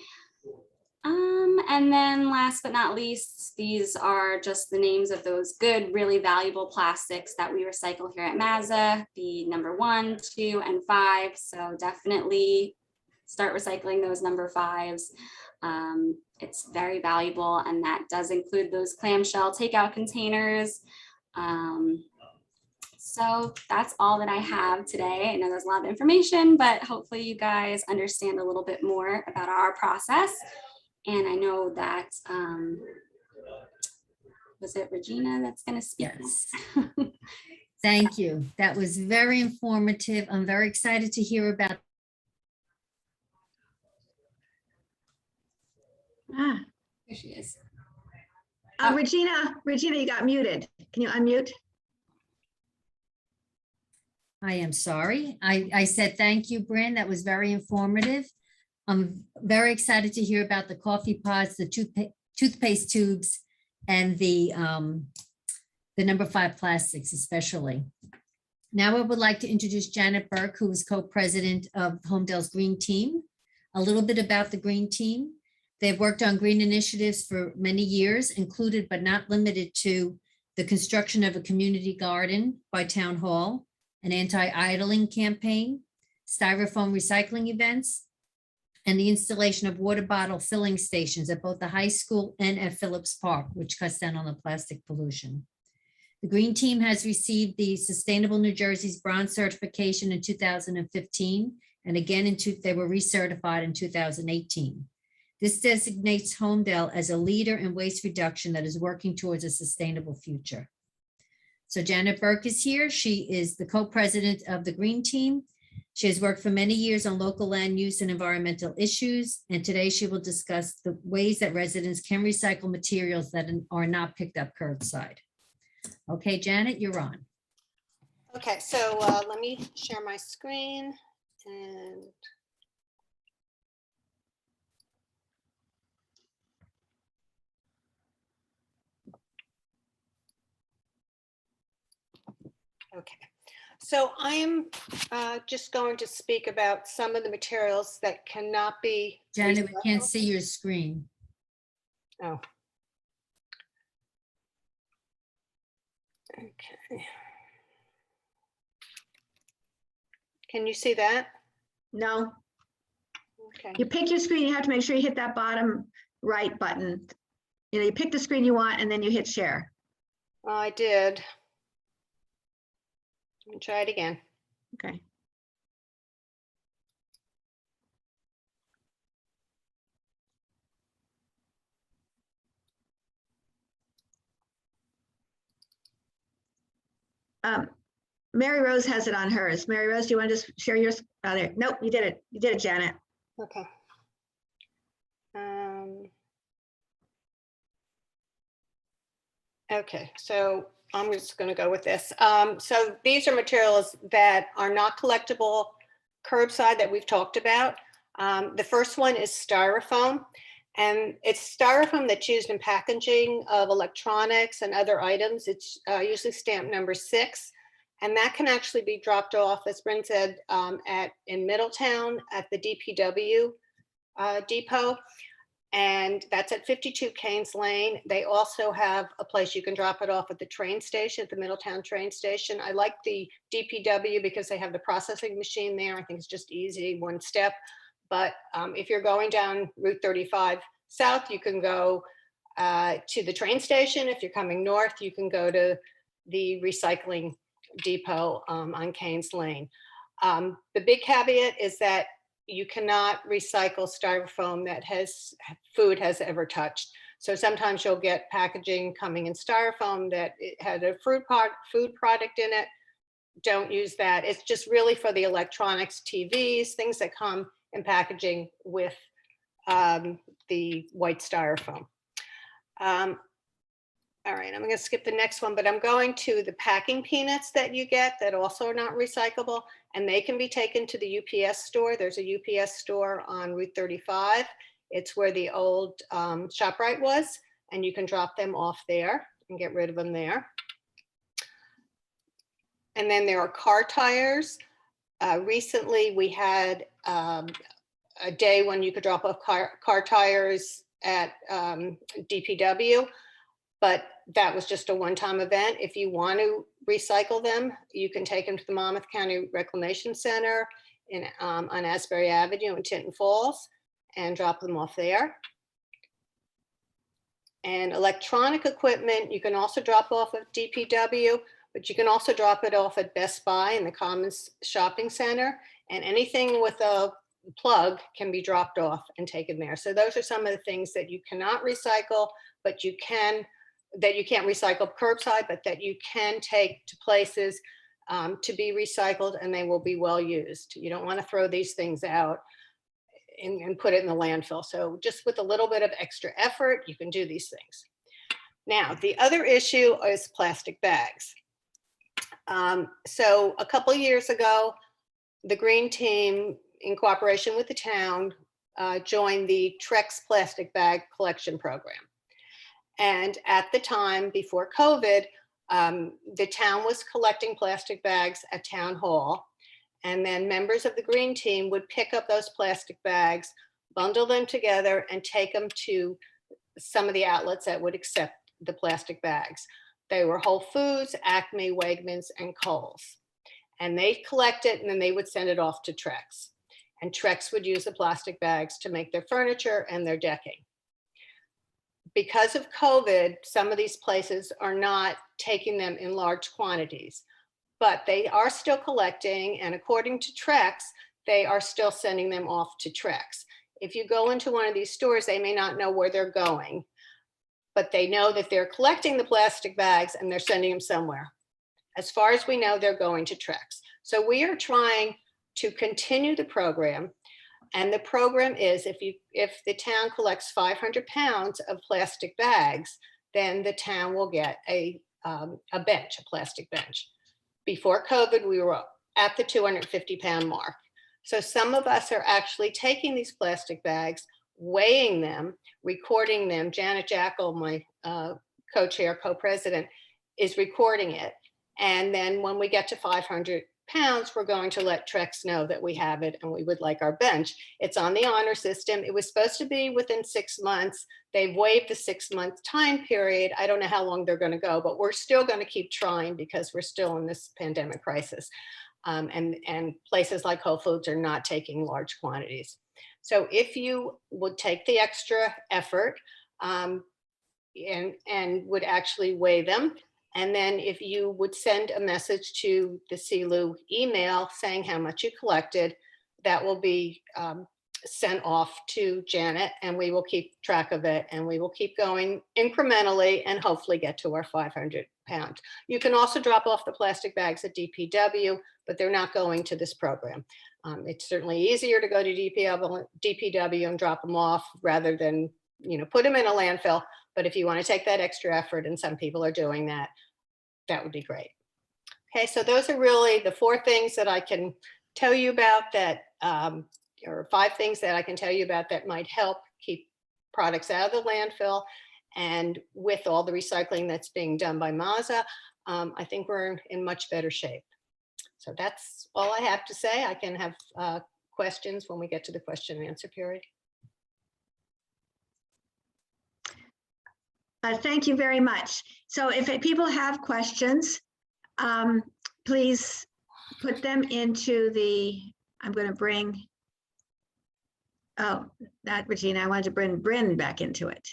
And then last but not least, these are just the names of those good, really valuable plastics that we recycle here at Mazza, the number 1, 2, and 5. So definitely start recycling those number 5s. It's very valuable, and that does include those clamshell takeout containers. So that's all that I have today. I know there's a lot of information, but hopefully you guys understand a little bit more about our process. And I know that, was it Regina that's going to speak? Yes. Thank you. That was very informative. I'm very excited to hear about. Ah, Here she is. Regina, you got muted. Can you unmute? I am sorry. I said thank you, Bryn. That was very informative. I'm very excited to hear about the coffee pods, the toothpaste tubes, and the number 5 plastics especially. Now I would like to introduce Janet Burke, who is co-president of Homedale's Green Team. A little bit about the Green Team. They've worked on green initiatives for many years, included but not limited to the construction of a community garden by Town Hall, an anti-idling campaign, styrofoam recycling events, and the installation of water bottle filling stations at both the high school and at Phillips Park, which cuts down on the plastic pollution. The Green Team has received the Sustainable New Jersey's Bronze certification in 2015, and again they were recertified in 2018. This designates Homedale as a leader in waste reduction that is working towards a sustainable future. So Janet Burke is here. She is the co-president of the Green Team. She has worked for many years on local land use and environmental issues, and today she will discuss the ways that residents can recycle materials that are not picked up curbside. Okay, Janet, you're on. Okay, so let me share my screen and okay. So I'm just going to speak about some of the materials that cannot be. Janet, we can't see your screen. Oh. Okay. Can you see that? No. Okay. You pick your screen, you have to make sure you hit that bottom right button. You pick the screen you want and then you hit share. Well, I did. Let me try it again. Okay. Mary Rose has it on hers. Mary Rose, do you want to just share yours? Oh, there. Nope, you did it. You did it, Janet. Okay. Okay, so I'm just going to go with this. So these are materials that are not collectible curbside that we've talked about. The first one is styrofoam, and it's styrofoam that's used in packaging of electronics and other items. It's usually stamp number 6, and that can actually be dropped off, as Bryn said, in Middletown at the DPW depot, and that's at 52 Canes Lane. They also have a place you can drop it off at the train station, at the Middletown train station. I like the DPW because they have the processing machine there. I think it's just easy, one step. But if you're going down Route 35 South, you can go to the train station. If you're coming north, you can go to the recycling depot on Canes Lane. The big caveat is that you cannot recycle styrofoam that food has ever touched. So sometimes you'll get packaging coming in styrofoam that it had a food product in it. Don't use that. It's just really for the electronics, TVs, things that come in packaging with the white styrofoam. All right, I'm going to skip the next one, but I'm going to the packing peanuts that you get that also are not recyclable, and they can be taken to the UPS store. There's a UPS store on Route 35. It's where the old ShopRite was, and you can drop them off there and get rid of them there. And then there are car tires. Recently, we had a day when you could drop off car tires at DPW, but that was just a one-time event. If you want to recycle them, you can take them to the Monmouth County Reclamation Center on Asbury Avenue in Tinton Falls and drop them off there. And electronic equipment, you can also drop off at DPW, but you can also drop it off at Best Buy in the Commons Shopping Center, and anything with a plug can be dropped off and taken there. So those are some of the things that you cannot recycle, but that you can't recycle curbside, but that you can take to places to be recycled, and they will be well used. You don't want to throw these things out and put it in the landfill. So just with a little bit of extra effort, you can do these things. Now, the other issue is plastic bags. So a couple of years ago, the Green Team, in cooperation with the town, joined the Trex plastic bag collection program. And at the time, before COVID, the town was collecting plastic bags at Town Hall. And then members of the Green Team would pick up those plastic bags, bundle them together, and take them to some of the outlets that would accept the plastic bags. They were Whole Foods, Acme, Wegmans, and Kohl's. And they collect it, and then they would send it off to Trex. And Trex would use the plastic bags to make their furniture and their decking. Because of COVID, some of these places are not taking them in large quantities, but they are still collecting, and according to Trex, they are still sending them off to Trex. If you go into one of these stores, they may not know where they're going, but they know that they're collecting the plastic bags and they're sending them somewhere. As far as we know, they're going to Trex. So we are trying to continue the program. And the program is, if the town collects 500 pounds of plastic bags, then the town will get a bench, a plastic bench. Before COVID, we were at the 250-pound mark. So some of us are actually taking these plastic bags, weighing them, recording them. Janet Jackal, my co-chair, co-president, is recording it. And then when we get to 500 pounds, we're going to let Trex know that we have it and we would like our bench. It's on the honor system. It was supposed to be within 6 months. They've waived the 6-month time period. I don't know how long they're going to go, but we're still going to keep trying because we're still in this pandemic crisis. And places like Whole Foods are not taking large quantities. So if you would take the extra effort and would actually weigh them, and then if you would send a message to the CLU email saying how much you collected, that will be sent off to Janet, and we will keep track of it, and we will keep going incrementally and hopefully get to our 500 pounds. You can also drop off the plastic bags at DPW, but they're not going to this program. It's certainly easier to go to DPW and drop them off rather than, put them in a landfill. But if you want to take that extra effort, and some people are doing that, that would be great. Okay, so those are really the 4 things that I can tell you about that or 5 things that I can tell you about that might help keep products out of the landfill. And with all the recycling that's being done by Mazza, I think we're in much better shape. So that's all I have to say. I can have questions when we get to the question and answer period. Thank you very much. So if people have questions, please put them into the, I'm going to bring, oh, not Regina, I wanted to bring Bryn back into it.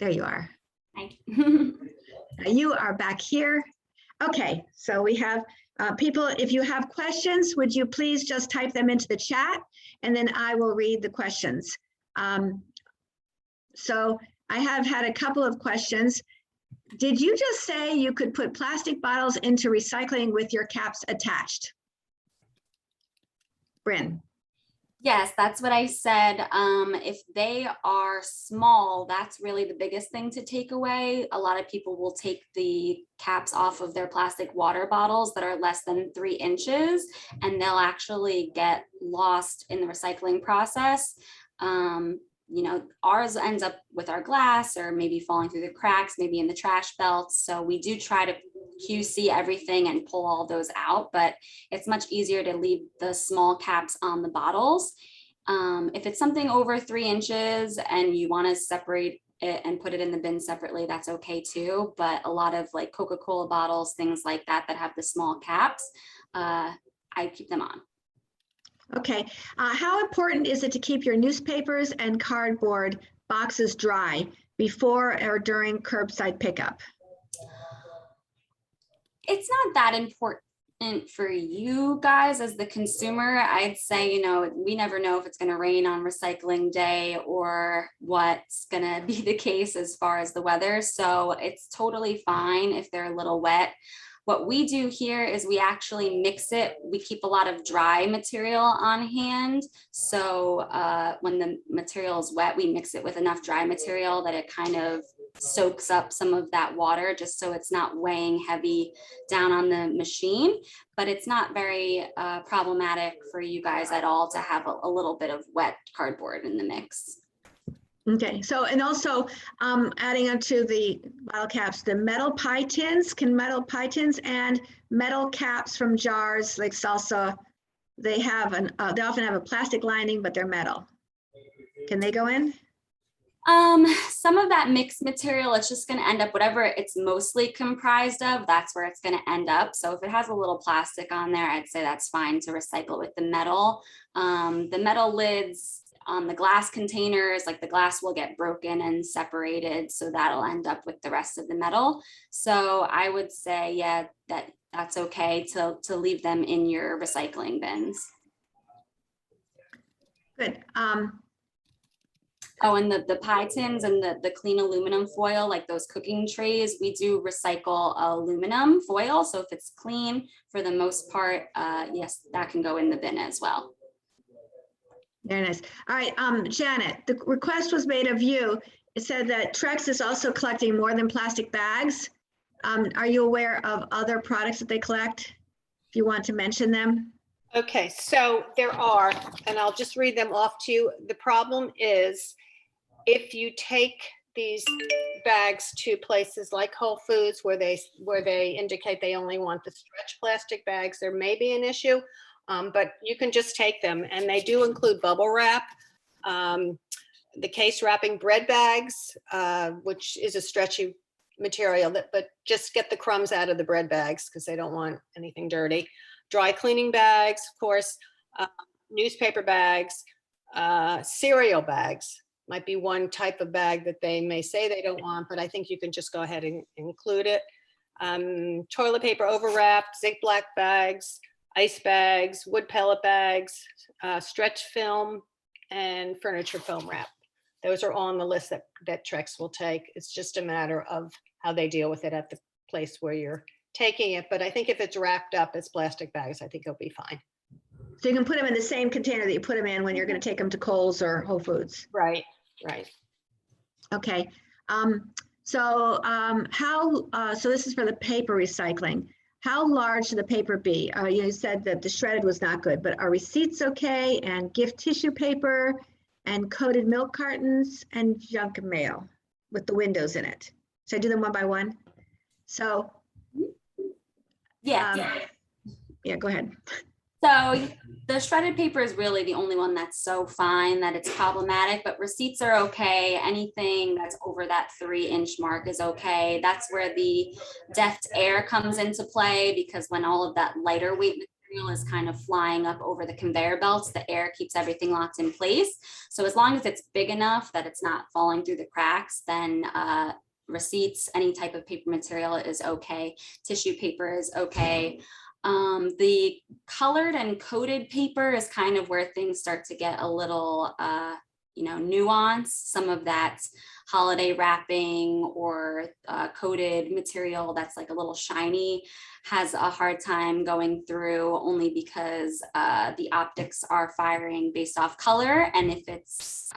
There you are. Hi. You are back here. Okay, so we have people, if you have questions, would you please just type them into the chat and then I will read the questions. So I have had a couple of questions. Did you just say you could put plastic bottles into recycling with your caps attached? Bryn. Yes, that's what I said. If they are small, that's really the biggest thing to take away. A lot of people will take the caps off of their plastic water bottles that are less than 3 inches, and they'll actually get lost in the recycling process. You know, ours ends up with our glass or maybe falling through the cracks, maybe in the trash belts. So we do try to QC everything and pull all those out, but it's much easier to leave the small caps on the bottles. If it's something over 3 inches and you want to separate it and put it in the bin separately, that's okay too. But a lot of like Coca-Cola bottles, things like that, that have the small caps, I keep them on. Okay, how important is it to keep your newspapers and cardboard boxes dry before or during curbside pickup? It's not that important for you guys as the consumer. I'd say, you know, we never know if it's going to rain on recycling day or what's going to be the case as far as the weather. So it's totally fine if they're a little wet. What we do here is we actually mix it. We keep a lot of dry material on hand. So when the material is wet, we mix it with enough dry material that it kind of soaks up some of that water, just so it's not weighing heavy down on the machine. But it's not very problematic for you guys at all to have a little bit of wet cardboard in the mix. Okay, so and also adding onto the bottle caps, the metal pie tins, can metal pie tins and metal caps from jars like salsa, they have they often have a plastic lining, but they're metal. Can they go in? Some of that mixed material, it's just going to end up, whatever it's mostly comprised of, that's where it's going to end up. So if it has a little plastic on there, I'd say that's fine to recycle with the metal. The metal lids on the glass containers, like the glass will get broken and separated, so that'll end up with the rest of the metal. So I would say, yeah, that's okay to leave them in your recycling bins. Good. Oh, and the pie tins and the clean aluminum foil, like those cooking trays, we do recycle aluminum foil. So if it's clean, for the most part, yes, that can go in the bin as well. Very nice. All right, Janet, the request was made of you. It said that Trex is also collecting more than plastic bags. Are you aware of other products that they collect? If you want to mention them. Okay, so there are, and I'll just read them off to you. The problem is if you take these bags to places like Whole Foods where they indicate they only want the stretch plastic bags, there may be an issue. But you can just take them, and they do include bubble wrap, the case wrapping bread bags, which is a stretchy material, but just get the crumbs out of the bread bags because they don't want anything dirty. Dry cleaning bags, of course, newspaper bags, cereal bags might be one type of bag that they may say they don't want, but I think you can just go ahead and include it. Toilet paper overwrapped, Ziploc bags, ice bags, wood pellet bags, stretch film, and furniture foam wrap. Those are all on the list that Trex will take. It's just a matter of how they deal with it at the place where you're taking it. But I think if it's wrapped up as plastic bags, I think it'll be fine. So you can put them in the same container that you put them in when you're going to take them to Kohl's or Whole Foods. Right, right. Okay. So this is for the paper recycling. how large should the paper be? You said that the shredded was not good, but are receipts okay? And gift tissue paper and coated milk cartons and junk mail with the windows in it. Should I do them one by one? So, Yeah. yeah, go ahead. So the shredded paper is really the only one that's so fine that it's problematic, but receipts are okay. Anything that's over that 3-inch mark is okay. That's where the deft air comes into play, because when all of that lighter weight material is kind of flying up over the conveyor belts, the air keeps everything locked in place. So as long as it's big enough that it's not falling through the cracks, then receipts, any type of paper material is okay. Tissue paper is okay. The colored and coated paper is kind of where things start to get a little, nuanced. Some of that holiday wrapping or coated material that's like a little shiny has a hard time going through, only because the optics are firing based off color. And if it's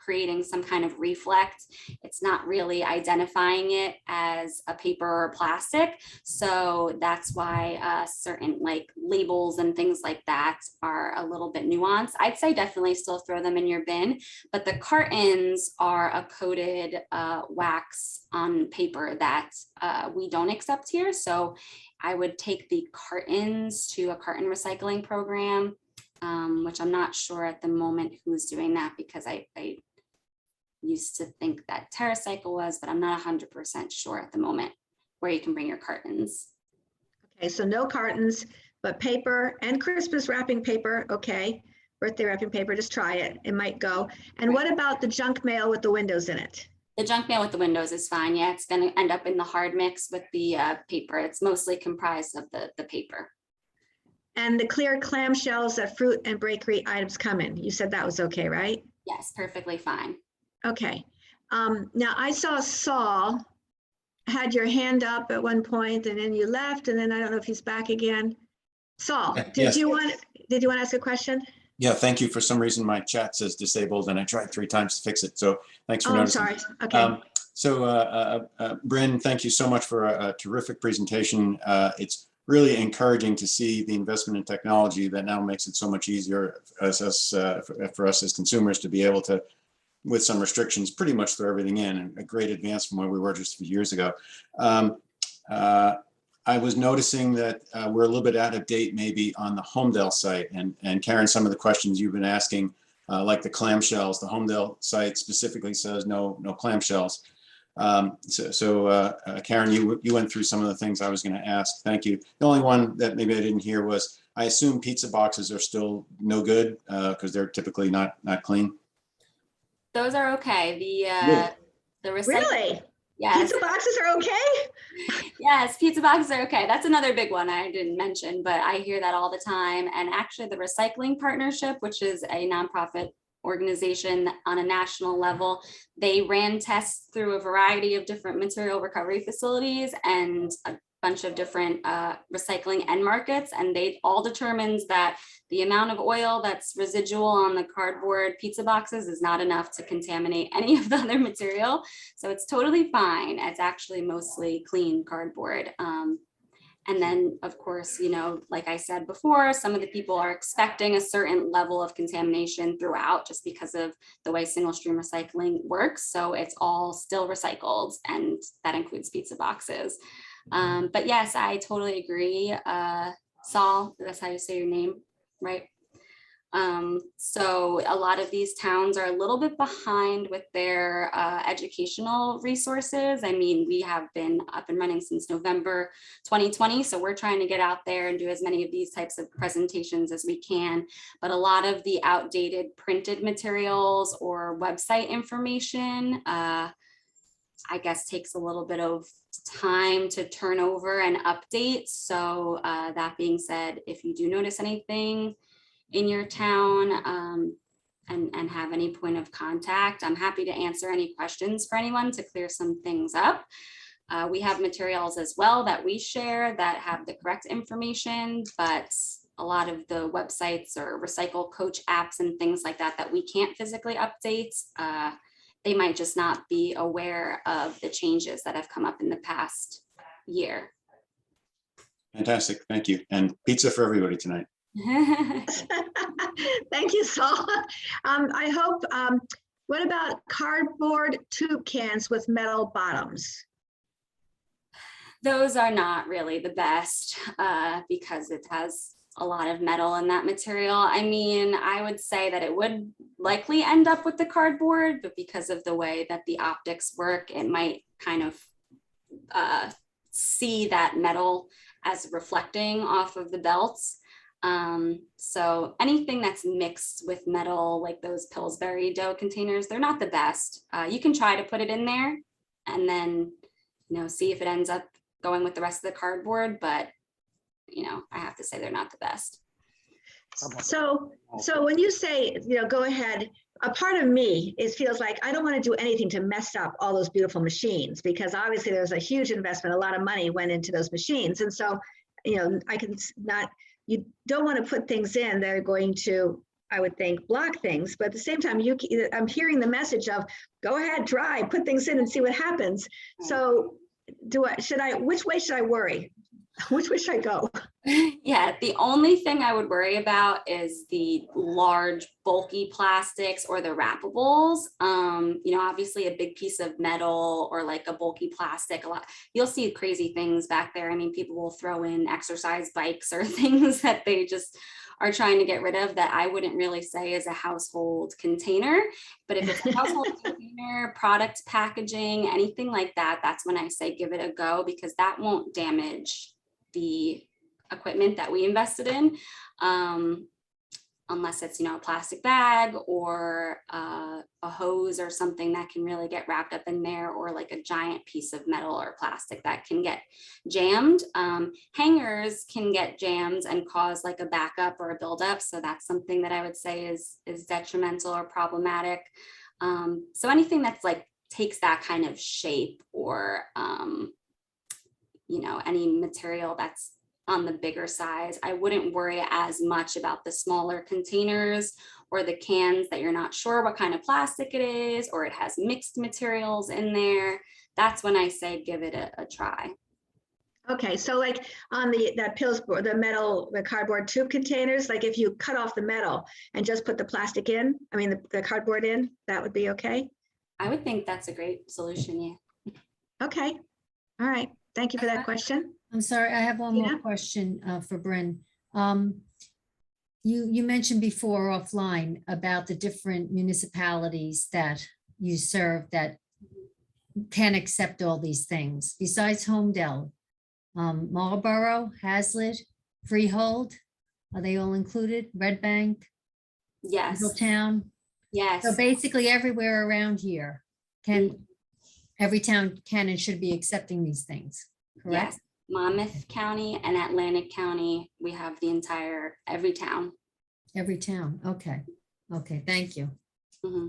creating some kind of reflect, it's not really identifying it as a paper or plastic. So that's why certain like labels and things like that are a little bit nuanced. I'd say definitely still throw them in your bin, but the cartons are a coated wax on paper that we don't accept here. So I would take the cartons to a carton recycling program, which I'm not sure at the moment who's doing that, because I used to think that TerraCycle was, but I'm not 100% sure at the moment where you can bring your cartons. Okay, so no cartons, but paper and Christmas wrapping paper, okay. Birthday wrapping paper, just try it, it might go. And what about the junk mail with the windows in it? The junk mail with the windows is fine. Yeah, it's going to end up in the hard mix with the paper. It's mostly comprised of the paper. And the clear clamshells that fruit and bakery items come in, you said that was okay, right? Yes, perfectly fine. Okay. Now I saw Saul had your hand up at one point and then you left, and then I don't know if he's back again. Saul, did Yes. you want to ask a question? Yeah, thank you. For some reason, my chat says disabled and I tried 3 times to fix it. So thanks for Oh, I'm noticing. sorry. Okay. Bryn, thank you so much for a terrific presentation. It's really encouraging to see the investment in technology that now makes it so much easier for us as consumers to be able to, with some restrictions, pretty much throw everything in, and a great advance from where we were just a few years ago. I was noticing that we're a little bit out of date maybe on the Homedale site, and Karen, some of the questions you've been asking, like the clamshells, the Homedale site specifically says no clamshells. Karen, you went through some of the things I was going to ask. Thank you. The only one that maybe I didn't hear was, I assume pizza boxes are still no good because they're typically not clean. Those are okay. The recycling. Really? Yes. Pizza boxes are okay? Yes, pizza boxes are okay. That's another big one I didn't mention, but I hear that all the time. And actually the Recycling Partnership, which is a nonprofit organization on a national level, they ran tests through a variety of different material recovery facilities and a bunch of different recycling end markets. And they all determined that the amount of oil that's residual on the cardboard pizza boxes is not enough to contaminate any of the other material. So it's totally fine. It's actually mostly clean cardboard. And then, of course, like I said before, some of the people are expecting a certain level of contamination throughout just because of the way single stream recycling works. So it's all still recycled, and that includes pizza boxes. But yes, I totally agree. Saul, that's how you say your name, right? So a lot of these towns are a little bit behind with their educational resources. I mean, we have been up and running since November 2020. So we're trying to get out there and do as many of these types of presentations as we can. But a lot of the outdated printed materials or website information, I guess, takes a little bit of time to turn over and update. So that being said, if you do notice anything in your town and have any point of contact, I'm happy to answer any questions for anyone to clear some things up. We have materials as well that we share that have the correct information, but a lot of the websites or Recycle Coach apps and things like that that we can't physically update, they might just not be aware of the changes that have come up in the past year. Fantastic. Thank you. And pizza for everybody tonight. Thank you, Saul. I hope, what about cardboard tube cans with metal bottoms? Those are not really the best because it has a lot of metal in that material. I mean, I would say that it would likely end up with the cardboard, but because of the way that the optics work, it might kind of see that metal as reflecting off of the belts. So anything that's mixed with metal, like those Pillsbury dough containers, they're not the best. You can try to put it in there and then, see if it ends up going with the rest of the cardboard, but I have to say they're not the best. So when you say, go ahead, a part of me feels like I don't want to do anything to mess up all those beautiful machines, because obviously there's a huge investment, a lot of money went into those machines. And so, you don't want to put things in that are going to, I would think, block things. But at the same time, I'm hearing the message of go ahead, try, put things in and see what happens. So which way should I worry? Which way should I go? Yeah, the only thing I would worry about is the large bulky plastics or the wrappables. Obviously a big piece of metal or like a bulky plastic, you'll see crazy things back there. I mean, people will throw in exercise bikes or things that they just are trying to get rid of that I wouldn't really say is a household container. But if it's a household container, product packaging, anything like that, that's when I say give it a go, because that won't damage the equipment that we invested in, unless it's a plastic bag or a hose or something that can really get wrapped up in there, or like a giant piece of metal or plastic that can get jammed. Hangers can get jammed and cause like a backup or a buildup, so that's something that I would say is detrimental or problematic. So anything that's like takes that kind of shape, or any material that's on the bigger size, I wouldn't worry as much about the smaller containers or the cans that you're not sure what kind of plastic it is, or it has mixed materials in there. That's when I say give it a try. Okay, so like on that Pillsbury, the cardboard tube containers, like if you cut off the metal and just put the plastic in, the cardboard in, that would be okay? I would think that's a great solution, yeah. Okay, all right. Thank you for that question. I'm sorry, I have one more Tina? question for Bryn. You mentioned before offline about the different municipalities that you serve that can accept all these things. Besides Homedale, Marlborough, Hazlitt, Freehold, are they all included? Red Bank, Yes. Middletown? Yes. So basically everywhere around here every town can and should be accepting these things, correct? Yes. Monmouth County and Atlantic County, we have every town. Every town, okay. Okay, thank you. Mm-hmm.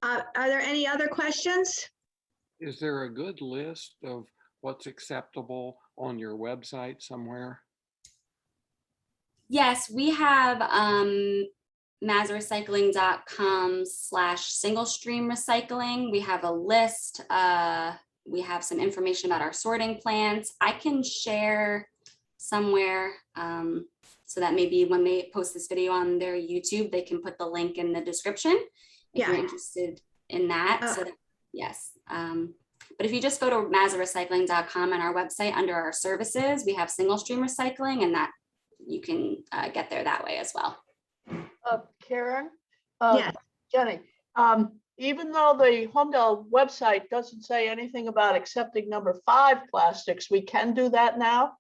Are there any other questions? Is there a good list of what's acceptable on your website somewhere? Yes, we have mazzarecycling.com/single stream recycling. We have a list. We have some information about our sorting plants. I can share somewhere so that maybe when they post this video on their YouTube, they can put the link in the description if you're interested in that. So that, yes. But if you just go to mazzarecycling.com on our website, under our services, we have single stream recycling, and that you can get there that way as well. Karen? Yes. Jenny, even though the Homedale website doesn't say anything about accepting number 5 plastics, we can do that now?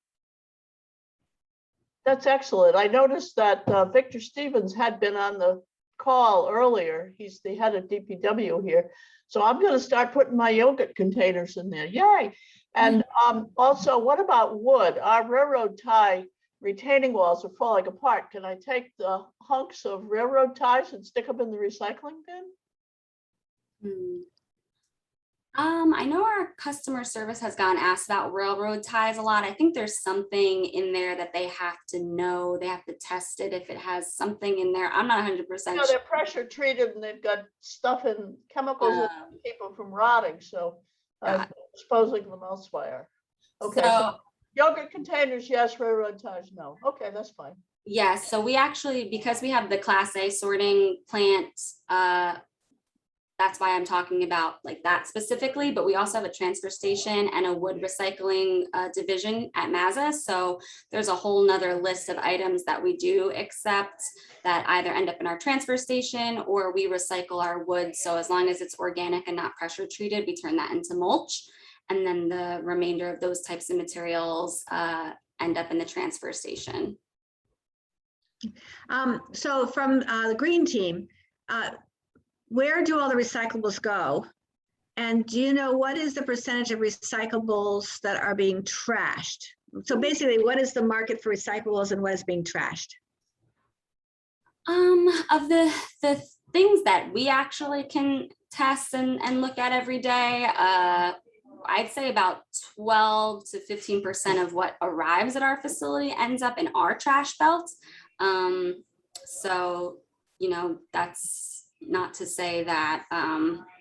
That's excellent. I noticed that Victor Stevens had been on the call earlier. He's the head of DPW here. So I'm going to start putting my yogurt containers in there. Yay. And also, what about wood? Our railroad tie retaining walls are falling apart. Can I take the hunks of railroad ties and stick them in the recycling bin? I know our customer service has gotten asked about railroad ties a lot. I think there's something in there that they have to know. They have to test it if it has something in there. I'm not 100% No, they're pressure treated and they've got stuff in chemicals that keep them from rotting. So disposing them elsewhere. Okay. So Yogurt containers, yes, railroad ties, no. Okay, that's fine. Yes, so we actually, because we have the Class A sorting plant, that's why I'm talking about like that specifically, but we also have a transfer station and a wood recycling division at Mazza. So there's a whole nother list of items that we do accept that either end up in our transfer station or we recycle our wood. So as long as it's organic and not pressure treated, we turn that into mulch. And then the remainder of those types of materials end up in the transfer station. So from the green team, where do all the recyclables go? And do you know what is the percentage of recyclables that are being trashed? So basically, what is the market for recyclables and what is being trashed? Of the things that we actually can test and look at every day, I'd say about 12 to 15% of what arrives at our facility ends up in our trash belt. So, you know, that's not to say that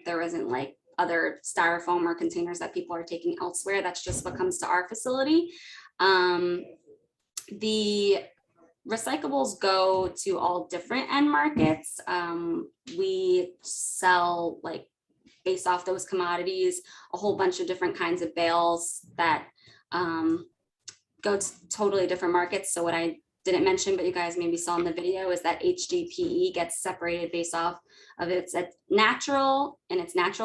there isn't like other styrofoam or containers that people are taking elsewhere. That's just what comes to our facility. The recyclables go to all different end markets. We sell, like, based off those commodities, a whole bunch of different kinds of bales that go to totally different markets. So what I didn't mention, but you guys maybe saw in the video, is that HDPE gets separated based off of its natural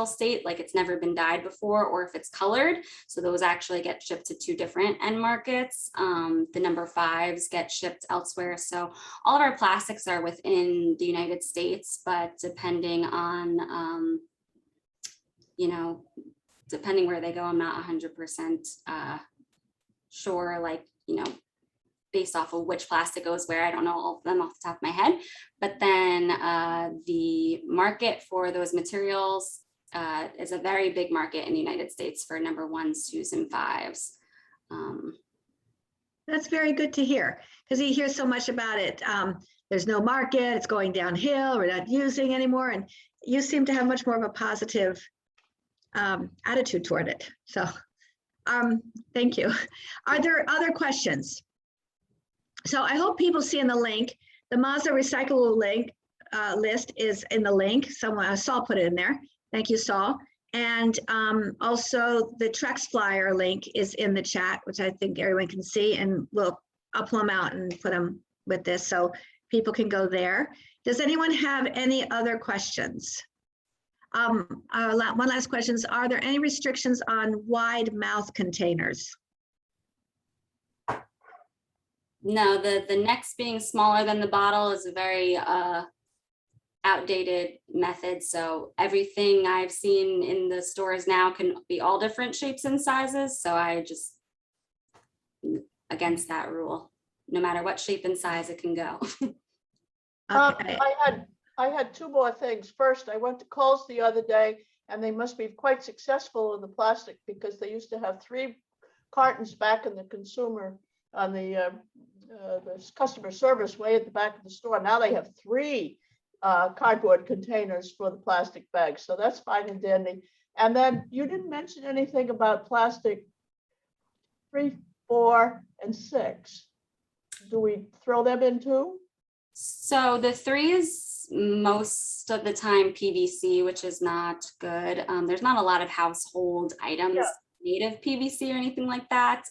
state, like it's never been dyed before, or if it's colored. So those actually get shipped to 2 different end markets. The number 5s get shipped elsewhere. So all of our plastics are within the United States, but depending on, you know, depending where they go, I'm not 100% sure, like, you know, based off of which plastic goes where. I don't know all of them off the top of my head. But then the market for those materials is a very big market in the United States for number 1s, 2s, and 5s. That's very good to hear, because you hear so much about it. There's no market, it's going downhill, we're not using anymore. And you seem to have much more of a positive attitude toward it. So thank you. Are there other questions? So I hope people see in the link, the Mazza Recyclable link list is in the link. Someone, Saul put it in there. Thank you, Saul. And also the Trex flyer link is in the chat, which I think everyone can see, and I'll pull them out and put them with this so people can go there. Does anyone have any other questions? One last question is, are there any restrictions on wide mouth containers? No, the necks being smaller than the bottle is a very outdated method. So everything I've seen in the stores now can be all different shapes and sizes. So I just against that rule. No matter what shape and size it can go. Okay. I had 2 more things. First, I went to Kohl's the other day, and they must be quite successful in the plastic, because they used to have 3 cartons back in the consumer on the customer service way at the back of the store. Now they have 3 cardboard containers for the plastic bags. So that's fine and dandy. And then you didn't mention anything about plastic 3, 4, and 6. Do we throw them in too? So the 3 is most of the time PVC, which is not good. There's not a lot of household items made of PVC or anything like that.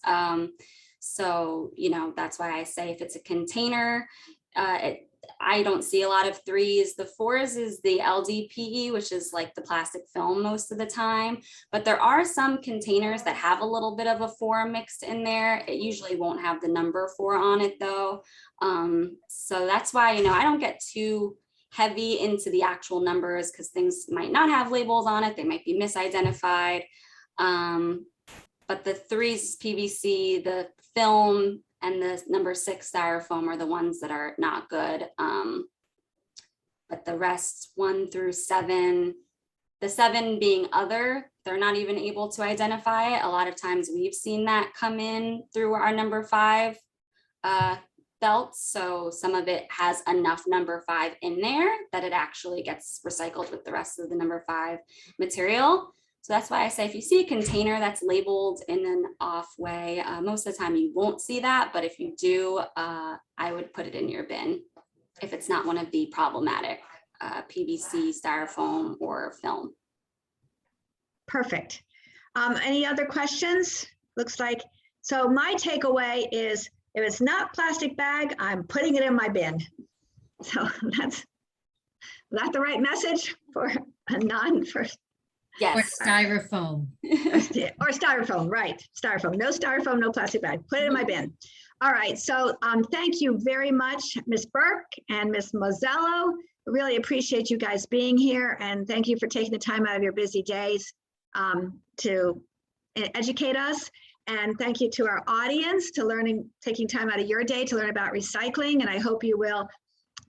So, you know, that's why I say if it's a container, I don't see a lot of 3s. The 4s is the LDPE, which is like the plastic film most of the time. But there are some containers that have a little bit of a 4 mixed in there. It usually won't have the number 4 on it though. So that's why, you know, I don't get too heavy into the actual numbers, because things might not have labels on it. They might be misidentified. But the 3s PVC, the film, and the number 6 styrofoam are the ones that are not good. But the rest, 1 through 7, the 7 being other, they're not even able to identify it. A lot of times we've seen that come in through our number 5 belts. So some of it has enough number 5 in there that it actually gets recycled with the rest of the number 5 material. So that's why I say if you see a container that's labeled in an off way, most of the time you won't see that, but if you do, I would put it in your bin if it's not one of the problematic PVC, styrofoam, or film. Perfect. Any other questions? Looks like, so my takeaway is if it's not plastic bag, I'm putting it in my bin. So that's the right message for a non-for Or Yes. styrofoam. or styrofoam, right? Styrofoam, no styrofoam, no plastic bag. Put it in my bin. All right. So thank you very much, Ms. Burke and Ms. Mozzello. Really appreciate you guys being here, and thank you for taking the time out of your busy days to educate us. And thank you to our audience taking time out of your day to learn about recycling. And I hope you will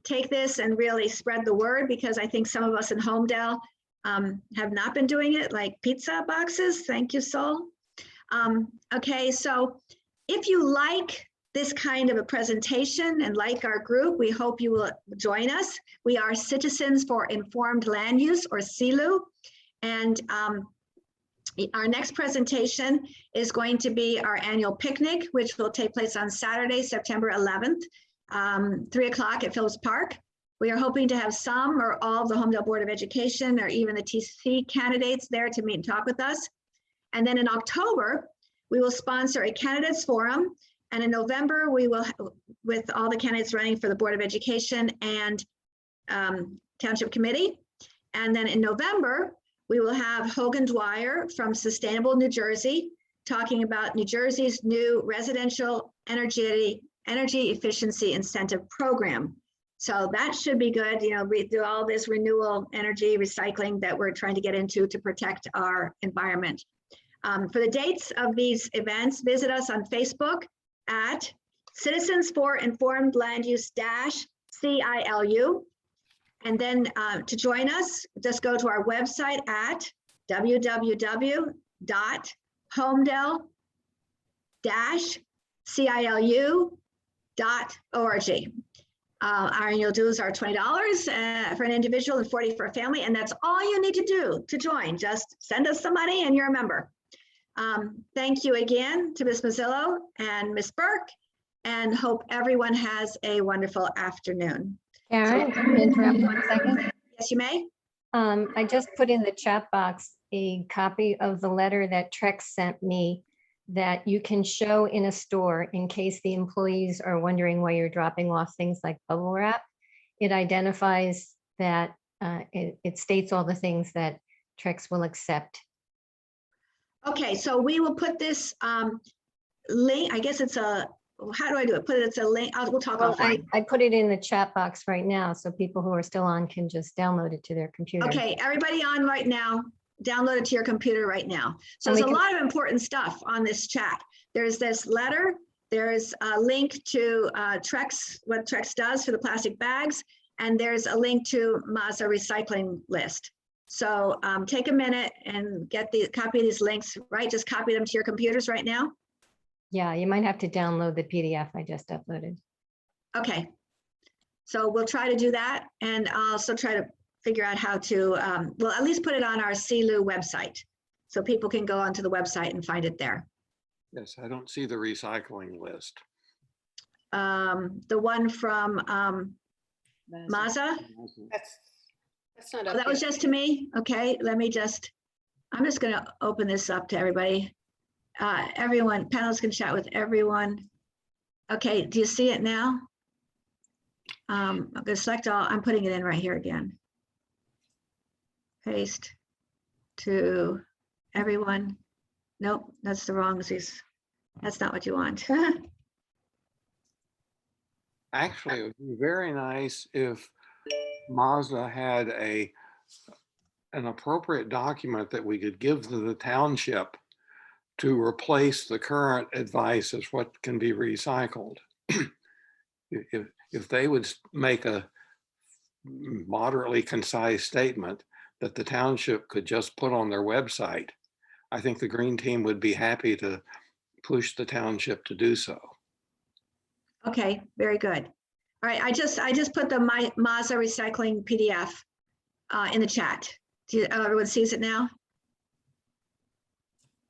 take this and really spread the word, because I think some of us in Homedale have not been doing it, like pizza boxes. Thank you, Sol. Okay, so if you like this kind of a presentation and like our group, we hope you will join us. We are Citizens for Informed Land Use, or CILU. And our next presentation is going to be our annual picnic, which will take place on Saturday, September 11th, 3 o'clock at Phillips Park. We are hoping to have some or all of the Homedale Board of Education or even the TC candidates there to meet and talk with us. And then in October, we will sponsor a candidates forum. And in November, we will, with all the candidates running for the Board of Education and Township Committee. And then in November, we will have Hogan Dwyer from Sustainable New Jersey talking about New Jersey's new residential energy efficiency incentive program. So that should be good. You know, we do all this renewable energy recycling that we're trying to get into to protect our environment. For the dates of these events, visit us on Facebook at Citizens for Informed Land Use -CILU. And then to join us, just go to our website at www.homedale-cilu.org. Our annual dues are $20 for an individual and $40 for a family. And that's all you need to do to join. Just send us some money and you're a member. Thank you again to Ms. Mazzillo and Ms. Burke, and hope everyone has a wonderful afternoon. Karen, can I interrupt 1 second? Yes, you may. I just put in the chat box a copy of the letter that Trex sent me that you can show in a store in case the employees are wondering why you're dropping off things like bubble wrap. It identifies that it states all the things that Trex will accept. Okay, so we will put this link. I guess it's a, how do I do it? Put it, it's a link. We'll talk Well, offline. I put it in the chat box right now, so people who are still on can just download it to their computer. Okay, everybody on right now, download it to your computer right now. So And we there's a can- lot of important stuff on this chat. There's this letter. There's a link to Trex, what Trex does for the plastic bags. And there's a link to Mazza Recycling list. So take a minute and get the copy of these links, right? Just copy them to your computers right now. Yeah, you might have to download the PDF I just uploaded. Okay. So we'll try to do that. And I'll also try to figure out how to, well, at least put it on our CILU website. So people can go onto the website and find it there. Yes, I don't see the recycling list. The one from Mazza. That's not Oh, up that was yet. just to me. Okay, let me just, I'm just going to open this up to everybody. Everyone, panelists can chat with everyone. Okay, do you see it now? I'm going to select all, I'm putting it in right here again. Paste to everyone. Nope, that's the wrong disease. That's not what you want. Actually, it would be very nice if Mazda had an appropriate document that we could give to the township to replace the current advice as what can be recycled. If they would make a moderately concise statement that the township could just put on their website, I think the Green Team would be happy to push the township to do so. Okay, very good. All right, I just put the Mazza Recycling PDF in the chat. Everyone sees it now?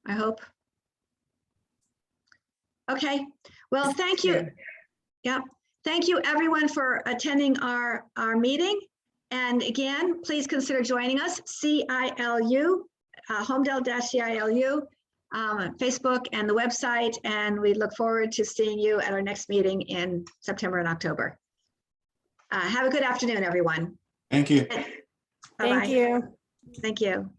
I hope. Okay, well, thank you. Yeah, thank you everyone for attending our meeting. And again, please consider joining us, CILU, Homedale-CILU, Facebook and the website. And we look forward to seeing you at our next meeting in September and October. Have a good afternoon, everyone. Thank you. Bye-bye. Thank you. Thank you.